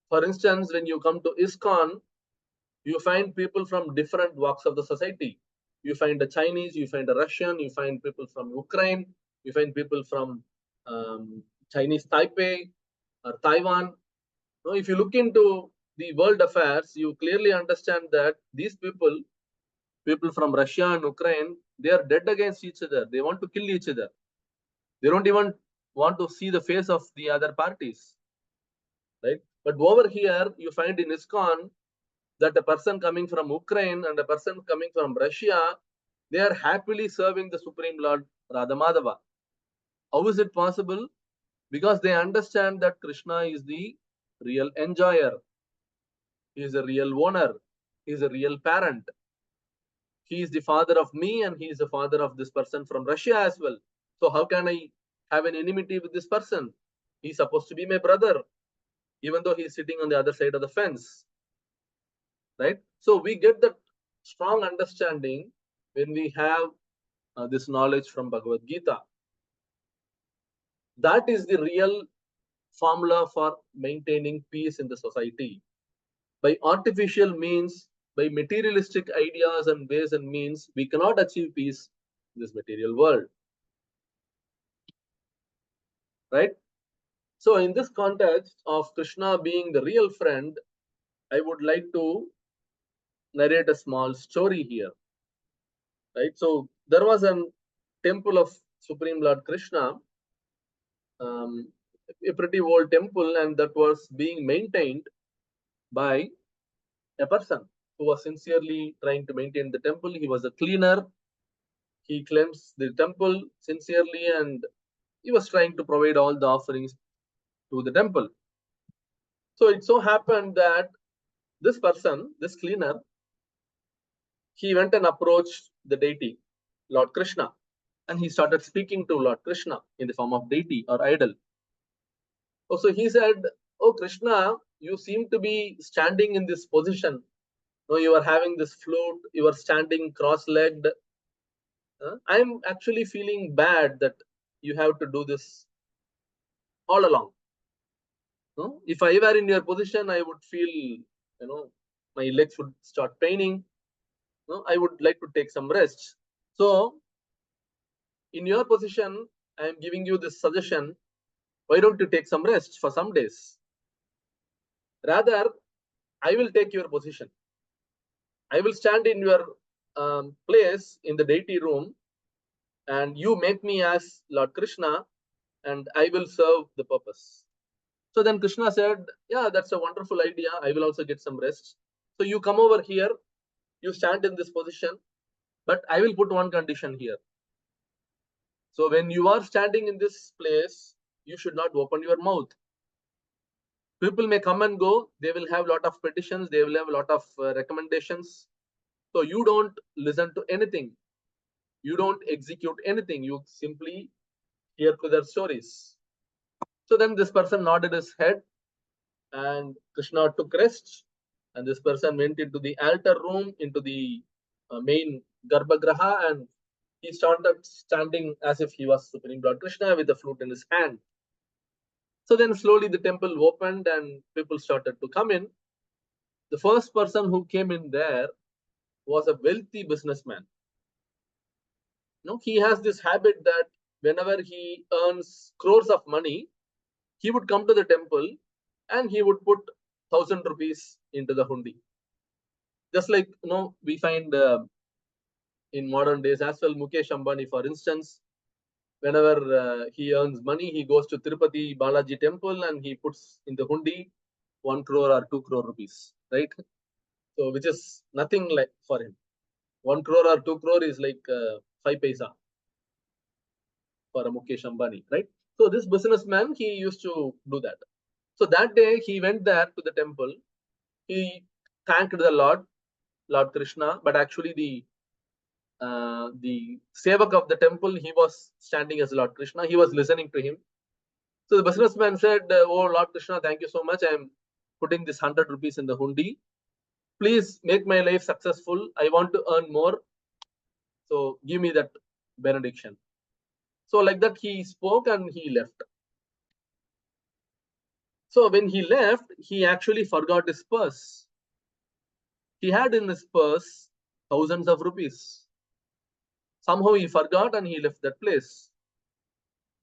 For instance, when you come to ISKCON, you find people from different walks of the society. You find a Chinese, you find a Russian, you find people from Ukraine, you find people from Chinese Taipei or Taiwan. Now, if you look into the world affairs, you clearly understand that these people from Russia and Ukraine, they are dead against each other. They want to kill each other. They don't even want to see the face of the other parties, right? But over here, you find in ISKCON that a person coming from Ukraine and a person coming from Russia, they are happily serving the Supreme Lord Radhamadava. How is it possible? Because they understand that Krishna is the real enjoyer. He is a real owner. He is a real parent. He is the father of me and he is the father of this person from Russia as well. So how can I have an enmity with this person? He's supposed to be my brother, even though he's sitting on the other side of the fence. Right? So we get that strong understanding when we have this knowledge from Bhagavad Gita. That is the real formula for maintaining peace in the society. By artificial means, by materialistic ideas and ways and means, we cannot achieve peace in this material world. Right? So in this context of Krishna being the real friend, I would like to narrate a small story here. Right? So there was a temple of Supreme Lord Krishna, a pretty old temple, and that was being maintained by a person who was sincerely trying to maintain the temple. He was a cleaner. He cleansed the temple sincerely, and he was trying to provide all the offerings to the temple. So it so happened that this person, this cleaner, he went and approached the deity, Lord Krishna, and he started speaking to Lord Krishna in the form of deity or idol. Oh, so he said, "Oh Krishna, you seem to be standing in this position. No, you are having this flute, you are standing cross-legged. I'm actually feeling bad that you have to do this all along. No? If I were in your position, I would feel, my legs would start paining. No? I would like to take some rest. So, in your position, I am giving you this suggestion. Why don't you take some rest for some days? Rather, I will take your position. I will stand in your place in the deity room, and you make me as Lord Krishna, and I will serve the purpose." So then Krishna said, "Yeah, that's a wonderful idea. I will also get some rest. So you come over here, you stand in this position, but I will put one condition here. So when you are standing in this place, you should not open your mouth. People may come and go. They will have a lot of petitions. They will have a lot of recommendations. So you don't listen to anything. You don't execute anything. You simply hear to their stories." So then this person nodded his head, and Krishna took rest. And this person went into the altar room, into the main Garbhagraha, and he started standing as if he was Supreme Lord Krishna with the flute in his hand. So then slowly the temple opened and people started to come in. The first person who came in there was a wealthy businessman. He has this habit that whenever he earns crores of money, he would come to the temple and he would put 1,000 rupees into the hundi. Just like we find in modern days as well, Mukesh Ambani, for instance, whenever he earns money, he goes to Tirupati Balaji temple and he puts in the hundi 1 crore or 2 crore rupees, right? So which is nothing like for him. 1 crore or 2 crore is like 5 paisa for a Mukesh Ambani, right? So this businessman, he used to do that. So that day he went there to the temple. He thanked the Lord Krishna, but actually the sevak of the temple, he was standing as Lord Krishna. He was listening to him. So the businessman said, "Oh Lord Krishna, thank you so much. I am putting this 100 rupees in the hundi. Please make my life successful. I want to earn more. So give me that benediction." So like that he spoke and he left. So when he left, he actually forgot his purse. He had in his purse thousands of rupees. Somehow he forgot and he left that place.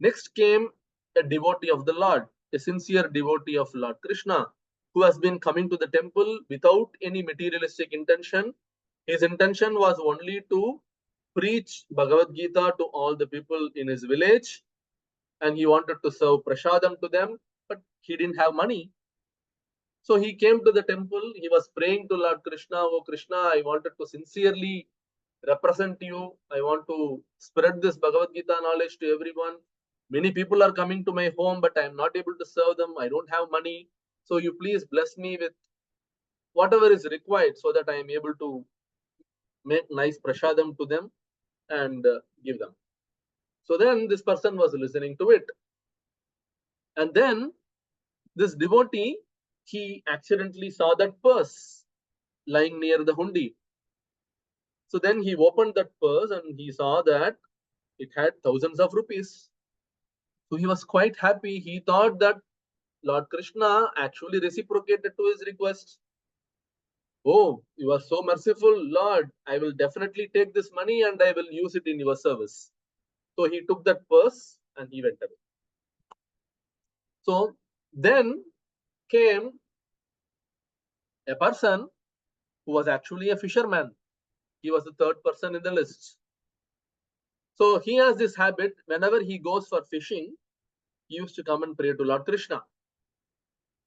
Next came a devotee of the Lord, a sincere devotee of Lord Krishna, who has been coming to the temple without any materialistic intention. His intention was only to preach Bhagavad Gita to all the people in his village, and he wanted to serve prasadam to them, but he didn't have money. So he came to the temple. He was praying to Lord Krishna, "Oh Krishna, I wanted to sincerely represent you. I want to spread this Bhagavad Gita knowledge to everyone. Many people are coming to my home, but I am not able to serve them. I don't have money. So you please bless me with whatever is required so that I am able to make nice prasadam to them and give them." So then this person was listening to it. And then this devotee, he accidentally saw that purse lying near the hundi. So then he opened that purse and he saw that it had thousands of rupees. So he was quite happy. He thought that Lord Krishna actually reciprocated to his request. "Oh, you are so merciful, Lord. I will definitely take this money and I will use it in your service." So he took that purse and he went away. So then came a person who was actually a fisherman. He was the third person in the list. So he has this habit, whenever he goes for fishing, he used to come and pray to Lord Krishna.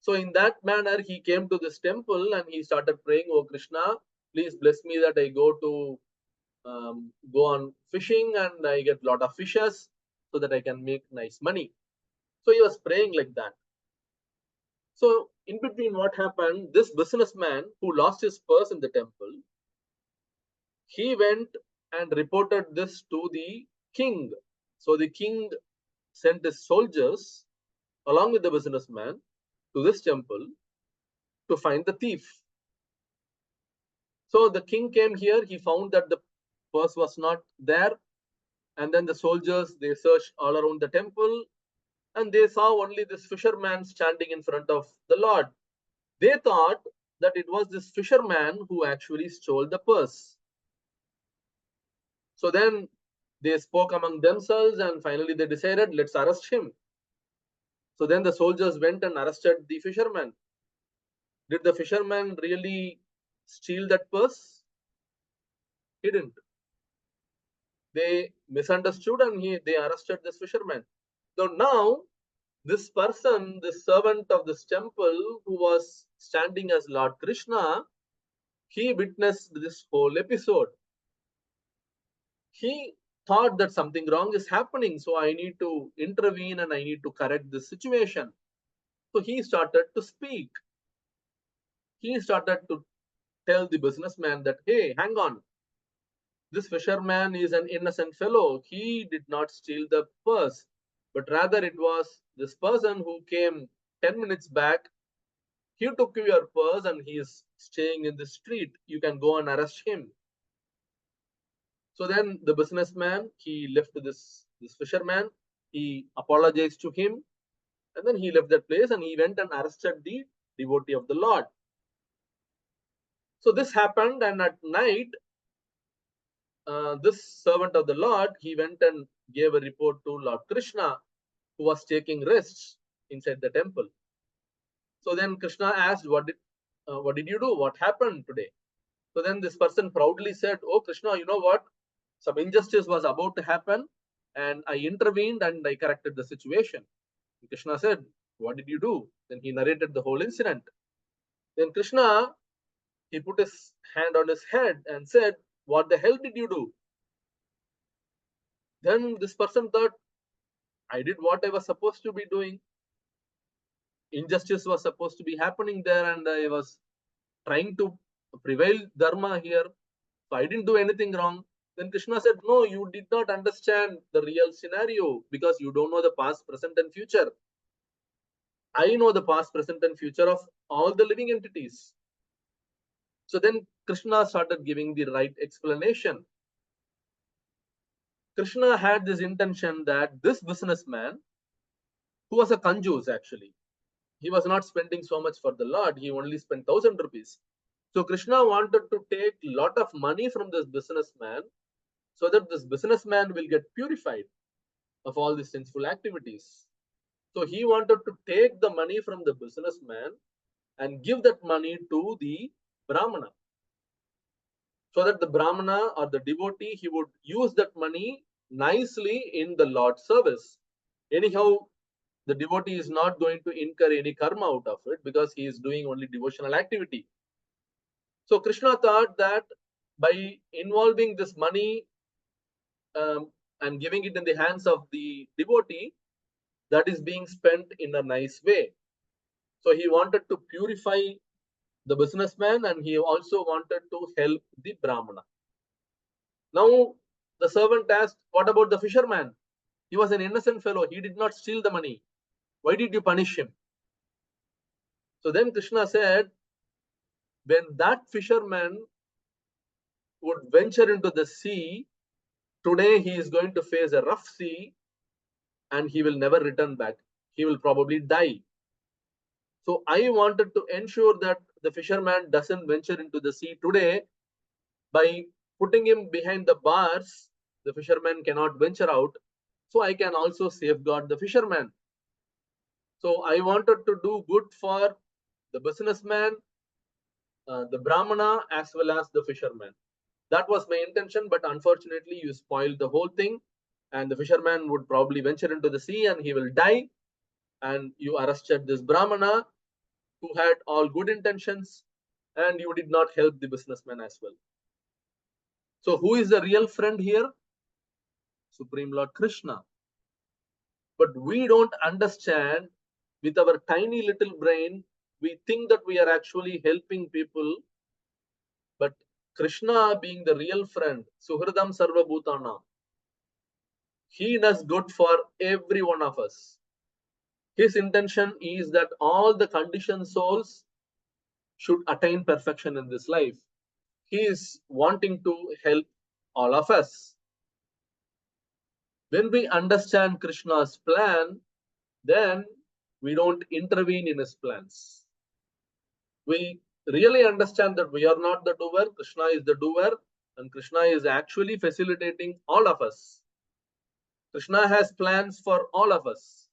So in that manner, he came to this temple and he started praying, "Oh Krishna, please bless me that I go on fishing and I get a lot of fishes so that I can make nice money." So he was praying like that. So in between, what happened? This businessman who lost his purse in the temple, he went and reported this to the king. So the king sent his soldiers along with the businessman to this temple to find the thief. So the king came here, he found that the purse was not there, and then the soldiers, they searched all around the temple and they saw only this fisherman standing in front of the Lord. They thought that it was this fisherman who actually stole the purse. So then they spoke among themselves and finally they decided, "Let's arrest him." So then the soldiers went and arrested the fisherman. Did the fisherman really steal that purse? He didn't. They misunderstood and they arrested this fisherman. So now this person, this servant of this temple who was standing as Lord Krishna, he witnessed this whole episode. He thought that something wrong is happening, so I need to intervene and I need to correct this situation. So he started to speak. He started to tell the businessman that, "Hey, hang on. This fisherman is an innocent fellow. He did not steal the purse, but rather it was this person who came 10 minutes back. He took your purse and he is staying in the street. You can go and arrest him." So then the businessman, he left this fisherman. He apologized to him and then he left that place and he went and arrested the devotee of the Lord. So this happened, and at night, this servant of the Lord, he went and gave a report to Lord Krishna, who was taking rest inside the temple. So then Krishna asked, what did you do? What happened today?" So then this person proudly said, "Oh Krishna, you know what? Some injustice was about to happen and I intervened and I corrected the situation." And Krishna said, "What did you do?" Then he narrated the whole incident. Then Krishna, he put his hand on his head and said, "What the hell did you do?" Then this person thought, "I did what I was supposed to be doing. Injustice was supposed to be happening there, and I was trying to prevail dharma here. So I didn't do anything wrong." Then Krishna said, "No, you did not understand the real scenario because you don't know the past, present, and future. I know the past, present, and future of all the living entities." So then Krishna started giving the right explanation. Krishna had this intention that this businessman, who was a kanjus actually, he was not spending so much for the Lord, he only spent 1,000 rupees. So Krishna wanted to take a lot of money from this businessman so that this businessman will get purified of all these sinful activities. So he wanted to take the money from the businessman and give that money to the Brahmana, so that the Brahmana or the devotee, he would use that money nicely in the Lord's service. Anyhow, the devotee is not going to incur any karma out of it because he is doing only devotional activity. So Krishna thought that by involving this money and giving it in the hands of the devotee, that is being spent in a nice way. So he wanted to purify the businessman and he also wanted to help the Brahmana. Now the servant asked, "What about the fisherman? He was an innocent fellow. He did not steal the money. Why did you punish him?" So then Krishna said, when that fisherman would venture into the sea, today he is going to face a rough sea and he will never return back. He will probably die. So I wanted to ensure that the fisherman doesn't venture into the sea today. By putting him behind the bars, the fisherman cannot venture out. So I can also safeguard the fisherman. So I wanted to do good for the businessman, the Brahmana, as well as the fisherman. That was my intention, but unfortunately you spoiled the whole thing, and the fisherman would probably venture into the sea and he will die, and you arrested this Brahmana who had all good intentions, and you did not help the businessman as well. So who is the real friend here? Supreme Lord Krishna. But we don't understand. With our tiny little brain, we think that we are actually helping people, but Krishna, being the real friend, Suhridam Sarva Bhutana, he does good for every one of us. His intention is that all the conditioned souls should attain perfection in this life. He is wanting to help all of us. When we understand Krishna's plan, then we don't intervene in his plans. We really understand that we are not the doer, Krishna is the doer, and Krishna is actually facilitating all of us. Krishna has plans for all of us.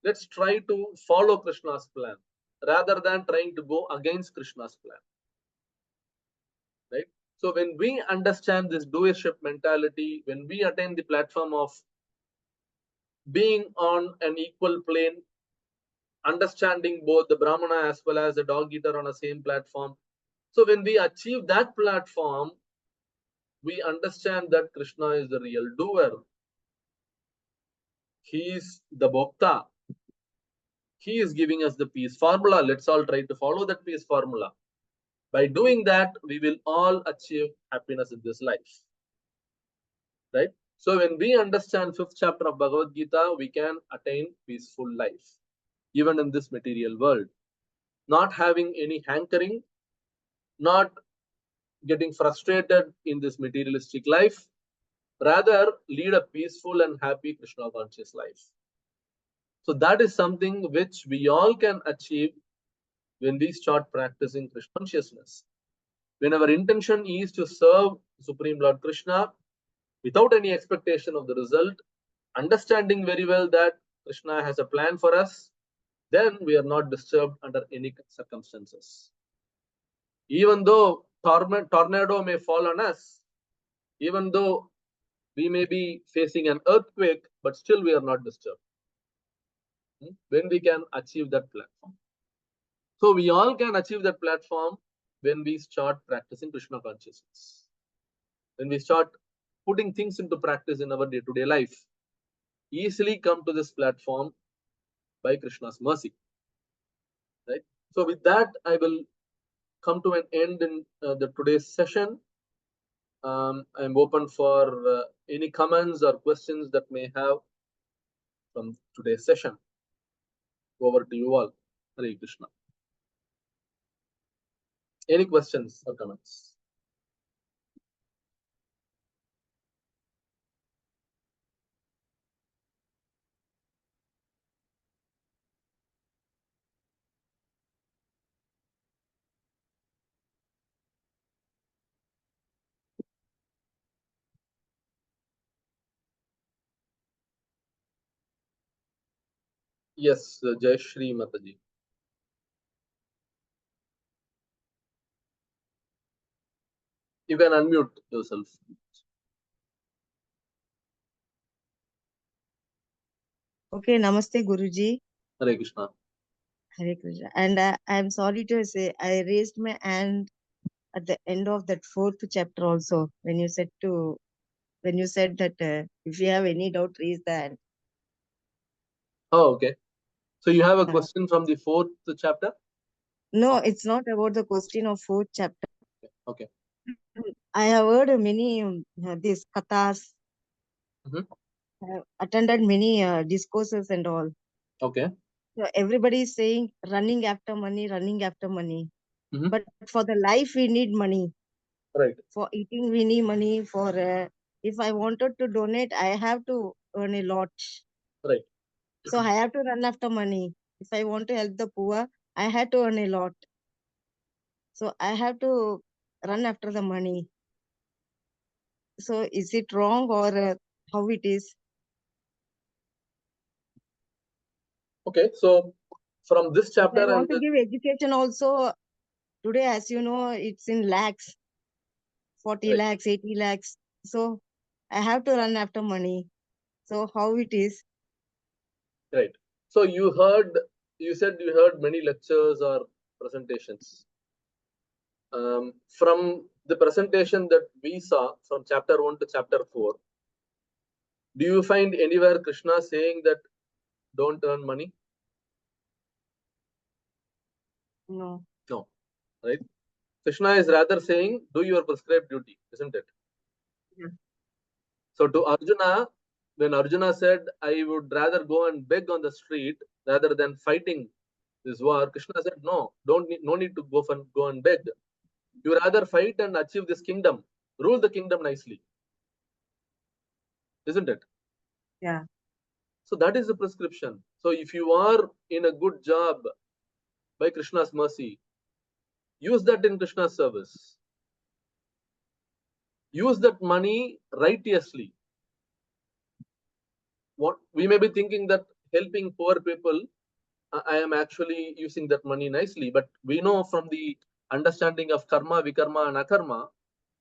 Let's try to follow Krishna's plan rather than trying to go against Krishna's plan. Right? So when we understand this doership mentality, when we attain the platform of being on an equal plane, understanding both the Brahmana as well as the dog eater on the same platform. So when we achieve that platform, we understand that Krishna is the real doer. He is the Bhokta. He is giving us the peace formula. Let's all try to follow that peace formula. By doing that, we will all achieve happiness in this life. Right? So when we understand 5th chapter of Bhagavad Gita, we can attain peaceful life, even in this material world. Not having any hankering, not getting frustrated in this materialistic life, rather lead a peaceful and happy Krishna conscious life. So that is something which we all can achieve when we start practicing Krishna consciousness. When our intention is to serve Supreme Lord Krishna without any expectation of the result, understanding very well that Krishna has a plan for us, then we are not disturbed under any circumstances. Even though tornado may fall on us, even though we may be facing an earthquake, but still we are not disturbed when we can achieve that platform. So we all can achieve that platform when we start practicing Krishna consciousness. When we start putting things into practice in our day-to-day life, easily come to this platform by Krishna's mercy. Right? So with that, I will come to an end in the today's session. I'm open for any comments or questions that may have from today's session. Over to you all. Hare Krishna. Any questions or comments? Yes, Jai Shri Mataji. You can unmute yourself. Okay, Namaste Guruji. Hare Krishna. Hare Krishna. And I'm sorry to say, I raised my hand at the end of that 4th chapter also, when you said that if you have any doubt, raise the hand. Oh, okay. So you have a Uh, question from the 4th chapter? No, it's not about the question of 4th chapter. Okay. I have heard many these kathas, Mhm. I have attended many discourses and all. Okay. So everybody is saying running after money, running after money. Mhm. But for the life, we need money. Right. For eating, we need money. For if I wanted to donate, I have to earn a lot. Right. So I have to run after money. If I want to help the poor, I had to earn a lot. So I have to run after the money. So is it wrong or how it is? Okay. So from this If chapter, I and want to give education also, today, as you know, it's in lakhs, 40 Right. lakhs, 80 lakhs. So I have to run after money. So how it is? Right. So you said you heard many lectures or presentations. From the presentation that we saw from chapter 1 to chapter 4, do you find anywhere Krishna saying that don't earn money? No. No. Right? Krishna is rather saying do your prescribed duty, isn't it? Yeah. So to Arjuna, when Arjuna said, I would rather go and beg on the street rather than fighting this war, Krishna said, no, no need to go and beg. You rather fight and achieve this kingdom, rule the kingdom nicely, isn't it? Yeah. So that is the prescription. So if you are in a good job by Krishna's mercy, use that in Krishna's service. Use that money righteously. What we may be thinking that helping poor people, I am actually using that money nicely. But we know from the understanding of karma, vikarma, and akarma,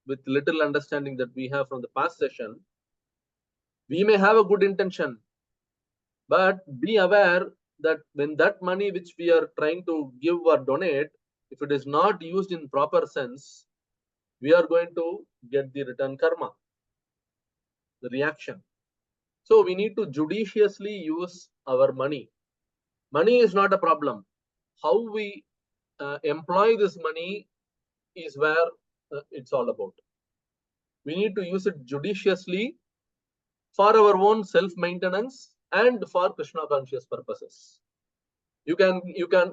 with little understanding that we have from the past session, we may have a good intention, but be aware that when that money which we are trying to give or donate, if it is not used in proper sense, we are going to get the return karma, the reaction. So we need to judiciously use our money. Money is not a problem. How we employ this money is where it's all about. We need to use it judiciously for our own self-maintenance and for Krishna conscious purposes. You can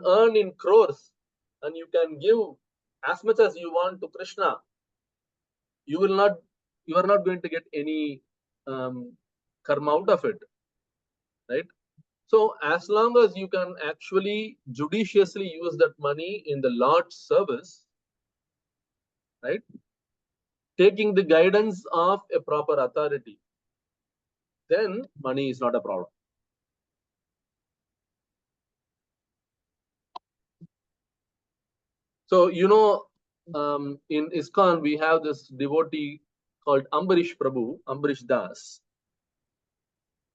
earn in crores and you can give as much as you want to Krishna. You are not going to get any karma out of it, right? So as long as you can actually judiciously use that money in the Lord's service, right? Taking the guidance of a proper authority, then money is not a problem. So, in ISKCON, we have this devotee called Ambarish Prabhu, Ambarish Das.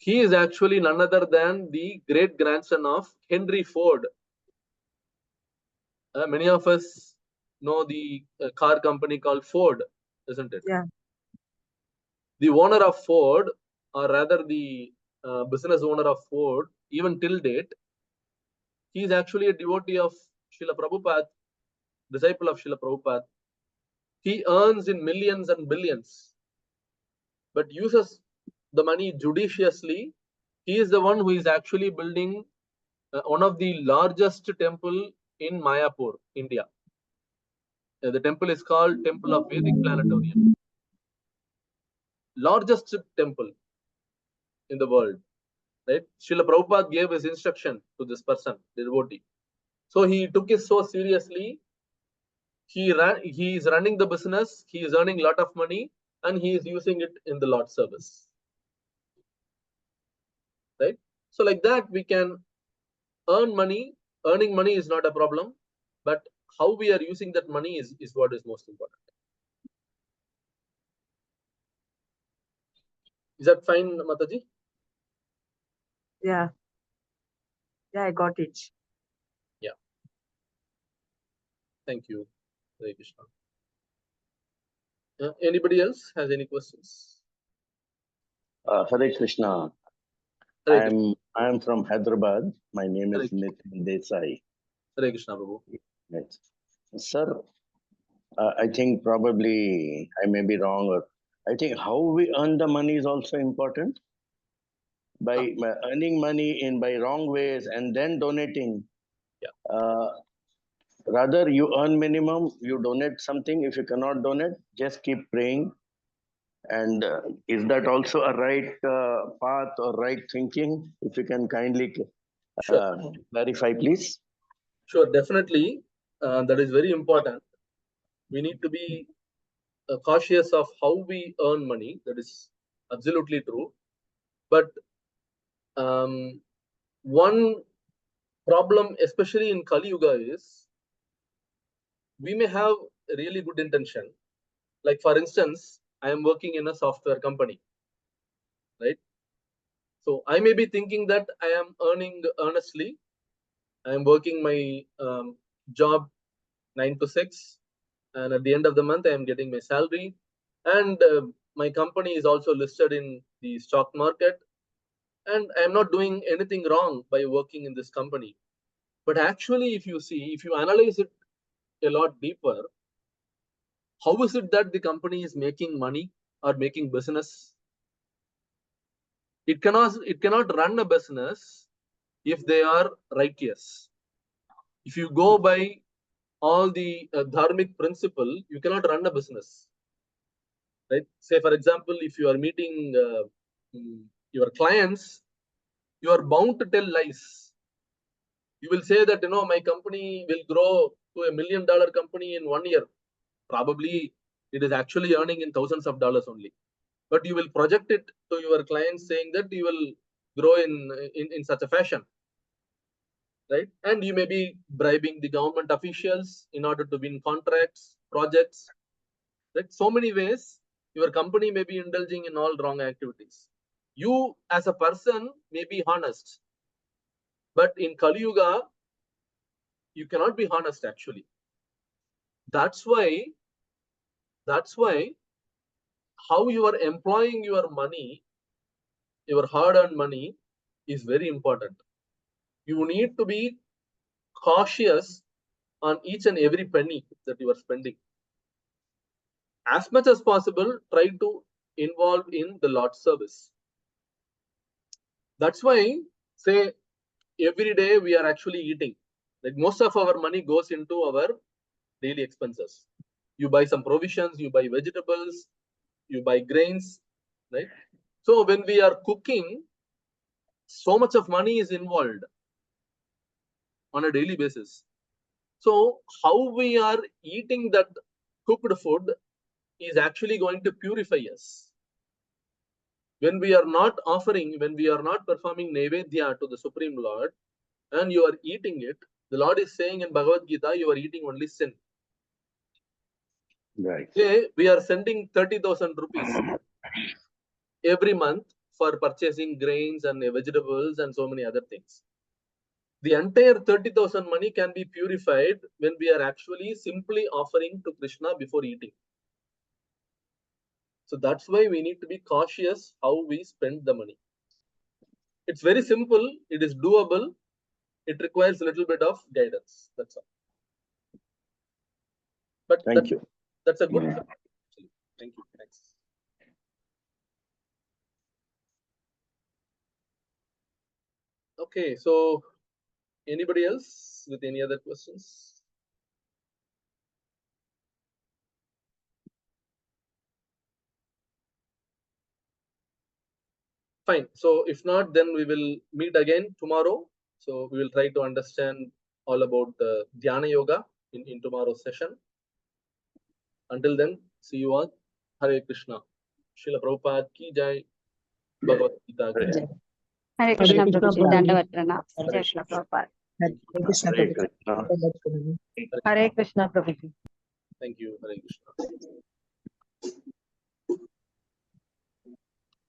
He is actually none other than the great grandson of Henry Ford. Many of us know the car company called Ford, isn't it? Yeah. The owner of Ford, or rather the business owner of Ford, even till date, he is actually a devotee of Srila Prabhupada, disciple of Srila Prabhupada. He earns in millions and billions, but uses the money judiciously. He is the one who is actually building one of the largest temple in Mayapur, India. The temple is called Temple of Vedic Planetarium. Largest temple in the world, right? Srila Prabhupada gave his instruction to this person, the devotee. So he took it so seriously. He is running the business, he is earning a lot of money, and he is using it in the Lord's service. Right? So like that, we can earn money. Earning money is not a problem, but how we are using that money is what is most important. Is that fine, Mataji? Yeah. Yeah, I got it. Thank you. Hare Krishna. Anybody else has any questions? Hare Krishna. Hare Krishna. I am from Hyderabad. My name is Hare Nitin Desai. Hare Krishna, Prabhu. Yes. Sir, I think probably I may be wrong, or I think how we earn the money is also important. By earning money in by wrong ways and then donating. Yeah. Rather, you earn minimum, you donate something. If you cannot donate, just keep praying. And is that also a right path or right thinking? If you can kindly clarify, please. Sure, definitely. That is very important. We need to be cautious of how we earn money. That is absolutely true. But one problem, especially in Kali Yuga, is we may have a really good intention. Like, for instance, I am working in a software company, right? So I may be thinking that I am earning earnestly. I am working my job 9 to 6, and at the end of the month, I am getting my salary. And my company is also listed in the stock market. And I am not doing anything wrong by working in this company. But actually, if you analyze it a lot deeper, how is it that the company is making money or making business? It cannot run a business if they are righteous. If you go by all the dharmic principle, you cannot run a business. Right? Say, for example, if you are meeting your clients, you are bound to tell lies. You will say that, my company will grow to $1 million company in 1 year. Probably it is actually earning in thousands of dollars only. But you will project it to your clients saying that you will grow in such a fashion. Right? And you may be bribing the government officials in order to win contracts, projects. Right? So many ways your company may be indulging in all wrong activities. You as a person may be honest. But in Kali Yuga, you cannot be honest actually. That's why how you are employing your money, your hard-earned money, is very important. You need to be cautious on each and every penny that you are spending. As much as possible, try to involve in the Lord's service. That's why, say, every day we are actually eating. Like, most of our money goes into our daily expenses. You buy some provisions, you buy vegetables, you buy grains, right? So when we are cooking, so much of money is involved on a daily basis. So how we are eating that cooked food is actually going to purify us. When we are not performing Naivedya to the Supreme Lord, and you are eating it, the Lord is saying in Bhagavad Gita, you are eating only sin. Right. Say we are sending 30,000 rupees every month for purchasing grains and vegetables and so many other things. The entire 30,000 money can be purified when we are actually simply offering to Krishna before eating. So that's why we need to be cautious how we spend the money. It's very simple. It is doable. It requires a little bit of guidance. That's all. But Thank you. that's a good thing, actually. Thank you. Thanks. Okay, so anybody else with any other questions? Fine. So if not, then we will meet again tomorrow. So we will try to understand all about the Dhyana Yoga in tomorrow's session. Until then, see you all. Hare Krishna. Srila Prabhupada ki jai. Bhagavad Gita ki jai. Hare Krishna Krishna, Prabhuji, Prabhuji. Dandavat Pranam. Hare Jai Shri Prabhupada. Hare Krishna, Hare Prabhuji. Krishna. Hare Krishna, Prabhuji. Thank you. Hare Krishna.